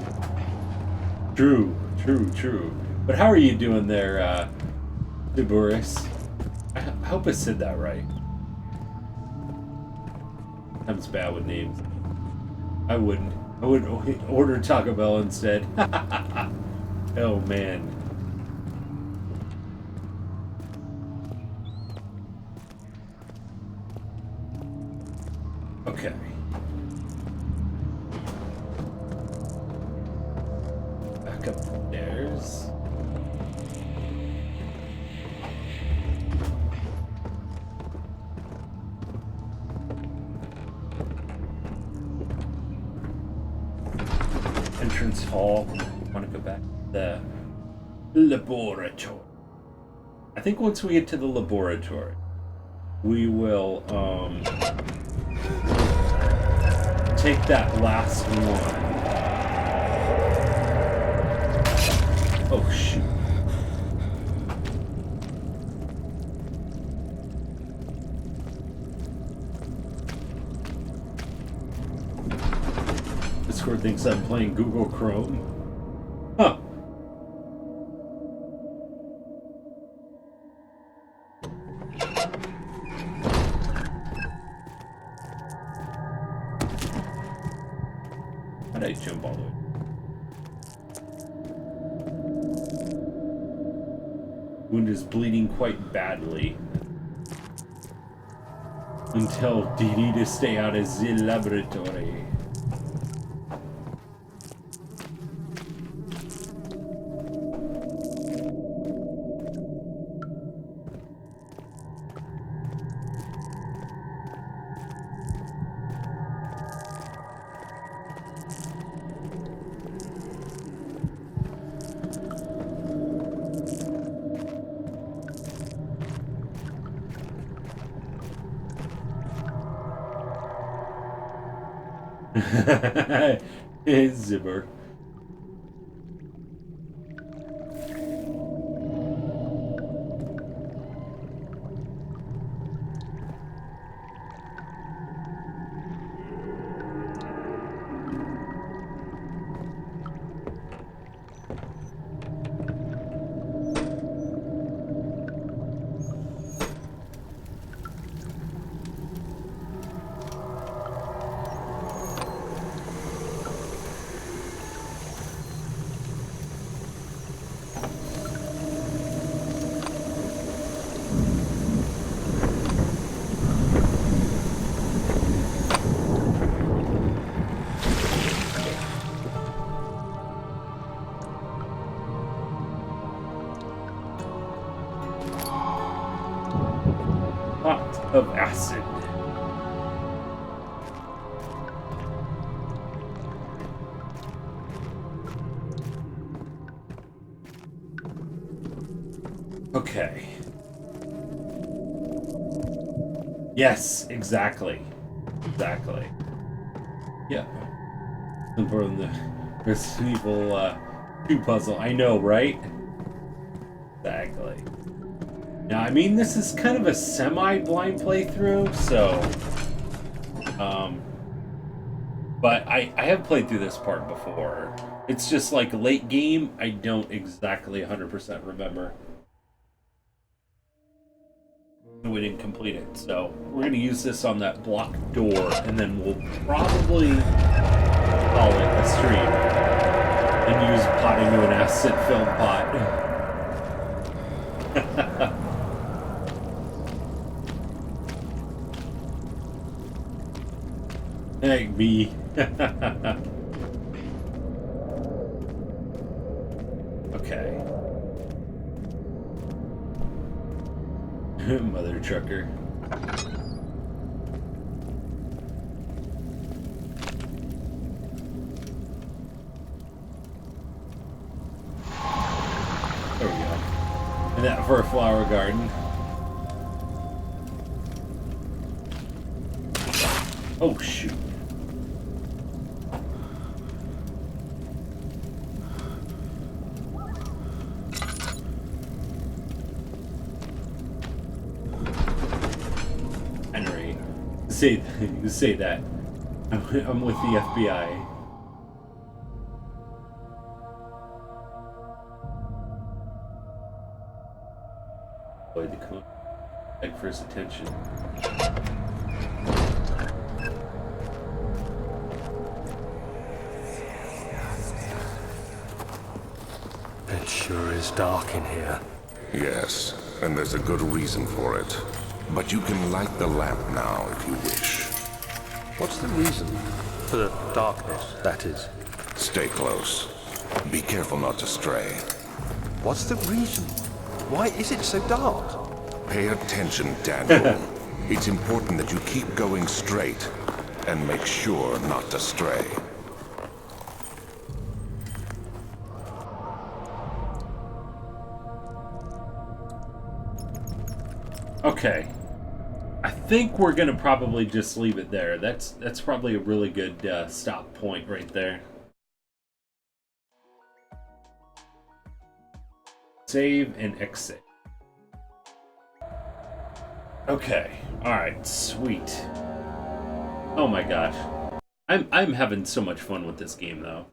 True. But how are you doing there, Tiburis? I hope I said that right. I'm just bad with names. I would order Taco Bell instead. Oh man. Okay. Back up the stairs. Entrance hall. I want to go back to the laboratory. I think once we get to the laboratory, we will take that last one. Oh shoot. Discord thinks I'm playing Google Chrome. Huh. How'd I jump all the way? Wound is bleeding quite badly. Tell Dee Dee to stay out of the laboratory. Zipper. Pot of acid. Okay. Yes, exactly. Exactly. Yeah. From the Resident Evil 2 puzzle. I know, right? Exactly. Now, I mean, this is kind of a semi-blind playthrough, so... But I have played through this part before. It's just like late game, I don't exactly 100% remember. We didn't complete it, so we're going to use this on that blocked door, and then we'll probably call it a stream. And use pot into an acid film pot. Hey, me. Okay. Mother trucker. There we go. And that for a flower garden. Oh, shoot. Henry, say that. I'm with the FBI. Boy, the clone. Beg for his attention. It sure is dark in here. Yes, and there's a good reason for it. But you can light the lamp now if you wish. What's the reason? For the darkness, that is. Stay close. Be careful not to stray. What's the reason? Why is it so dark? Pay attention, Daniel. It's important that you keep going straight and make sure not to stray. Okay. I think we're gonna probably just leave it there. That's probably a really good stop point right there. Save and exit. Okay. All right. Sweet. Oh my gosh. I'm having so much fun with this game though.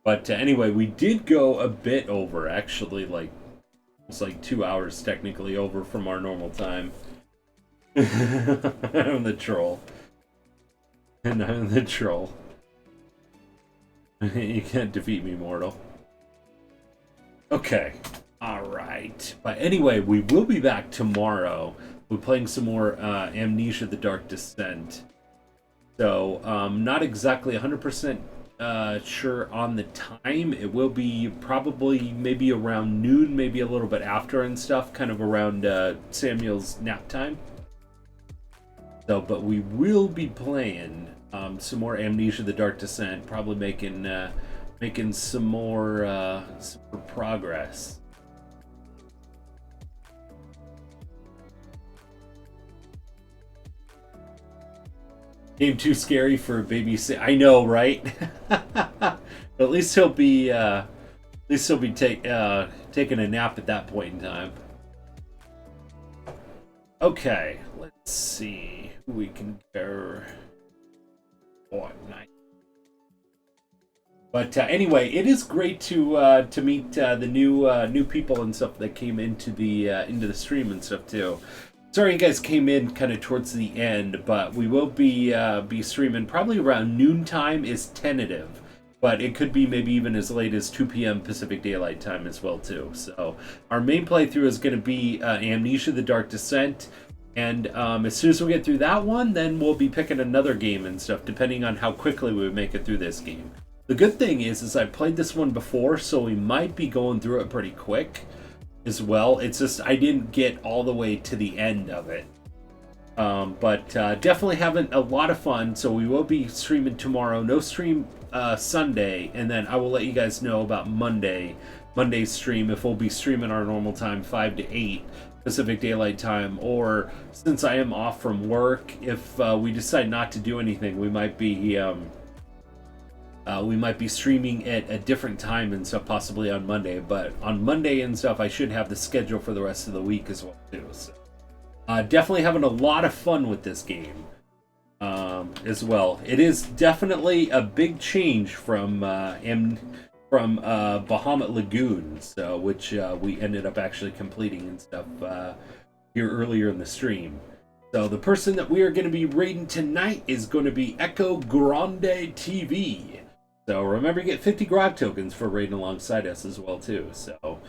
But anyway, we did go a bit over, actually, like, it's like 2 hours technically over from our normal time. I'm the troll. And I'm the troll. You can't defeat me, mortal. Okay. Alright. But anyway, we will be back tomorrow. We're playing some more Amnesia: The Dark Descent. So, not exactly 100% sure on the time. It will be probably maybe around noon, maybe a little bit after and stuff, kind of around Samuel's nap time. So, but we will be playing some more Amnesia: The Dark Descent, probably making making some more progress. Game too scary for a babysit. I know, right? But at least he'll be taking a nap at that point in time. Okay, let's see who we can go. Oh, nice. But anyway, it is great to meet the new people and stuff that came into the stream and stuff too. Sorry you guys came in kind of towards the end, but we will be streaming probably around noontime is tentative, but it could be maybe even as late as 2 p.m. Pacific Daylight Time as well too. So our main playthrough is going to be Amnesia: The Dark Descent, and as soon as we get through that one, then we'll be picking another game and stuff depending on how quickly we make it through this game. The good thing is I played this one before, so we might be going through it pretty quick as well. It's just I didn't get all the way to the end of it. But definitely having a lot of fun, so we will be streaming tomorrow. No stream Sunday, and then I will let you guys know about Monday's stream, if we'll be streaming our normal time, 5 to 8 Pacific Daylight Time, or since I am off from work, if we decide not to do anything, we might be streaming at a different time and stuff, possibly on Monday. But on Monday and stuff, I should have the schedule for the rest of the week as well too. So definitely having a lot of fun with this game as well. It is definitely a big change from Bahamut Lagoon, so which we ended up actually completing and stuff here earlier in the stream. So the person that we are going to be raiding tonight is going to be Echo Grande TV. So remember to get 50 grog tokens for raiding alongside us as well too. So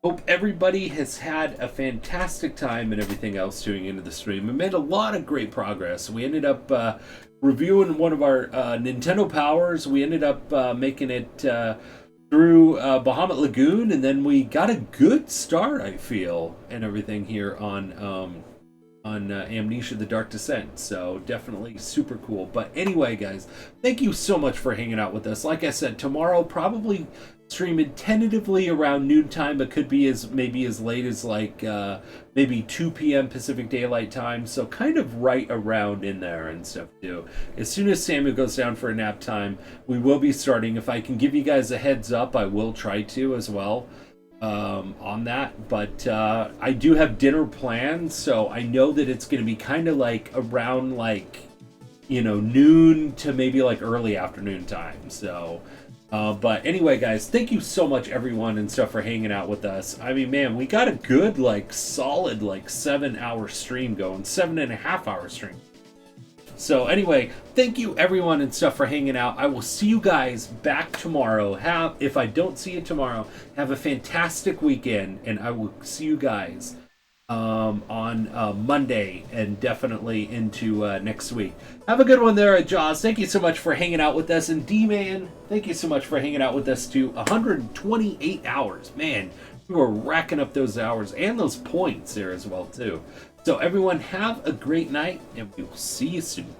hope everybody has had a fantastic time and everything else tuning into the stream. We made a lot of great progress. We ended up reviewing one of our Nintendo Powers. We ended up making it through Bahamut Lagoon, and then we got a good start, I feel, and everything here on Amnesia: The Dark Descent. So definitely super cool. But anyway, guys, thank you so much for hanging out with us. Like I said, tomorrow probably streaming tentatively around noontime, but could be maybe as late as like maybe 2 p.m. Pacific Daylight Time. So kind of right around in there and stuff too. As soon as Samuel goes down for a nap time, we will be starting. If I can give you guys a heads up, I will try to as well on that. But I do have dinner plans, so I know that it's going to be kind of like around like, you know, noon to maybe like early afternoon time. So but anyway, guys, thank you so much, everyone and stuff, for hanging out with us. I mean, man, we got a good, like, solid, like, 7-hour stream going, 7.5-hour stream. So anyway, thank you, everyone and stuff, for hanging out. I will see you guys back tomorrow. If I don't see you tomorrow, have a fantastic weekend, and I will see you guys on Monday and definitely into next week. Have a good one there at Jaws. Thank you so much for hanging out with us. And D-Man, thank you so much for hanging out with us to 128 hours. Man, you were racking up those hours and those points there as well too. So everyone, have a great night, and we will see you soon.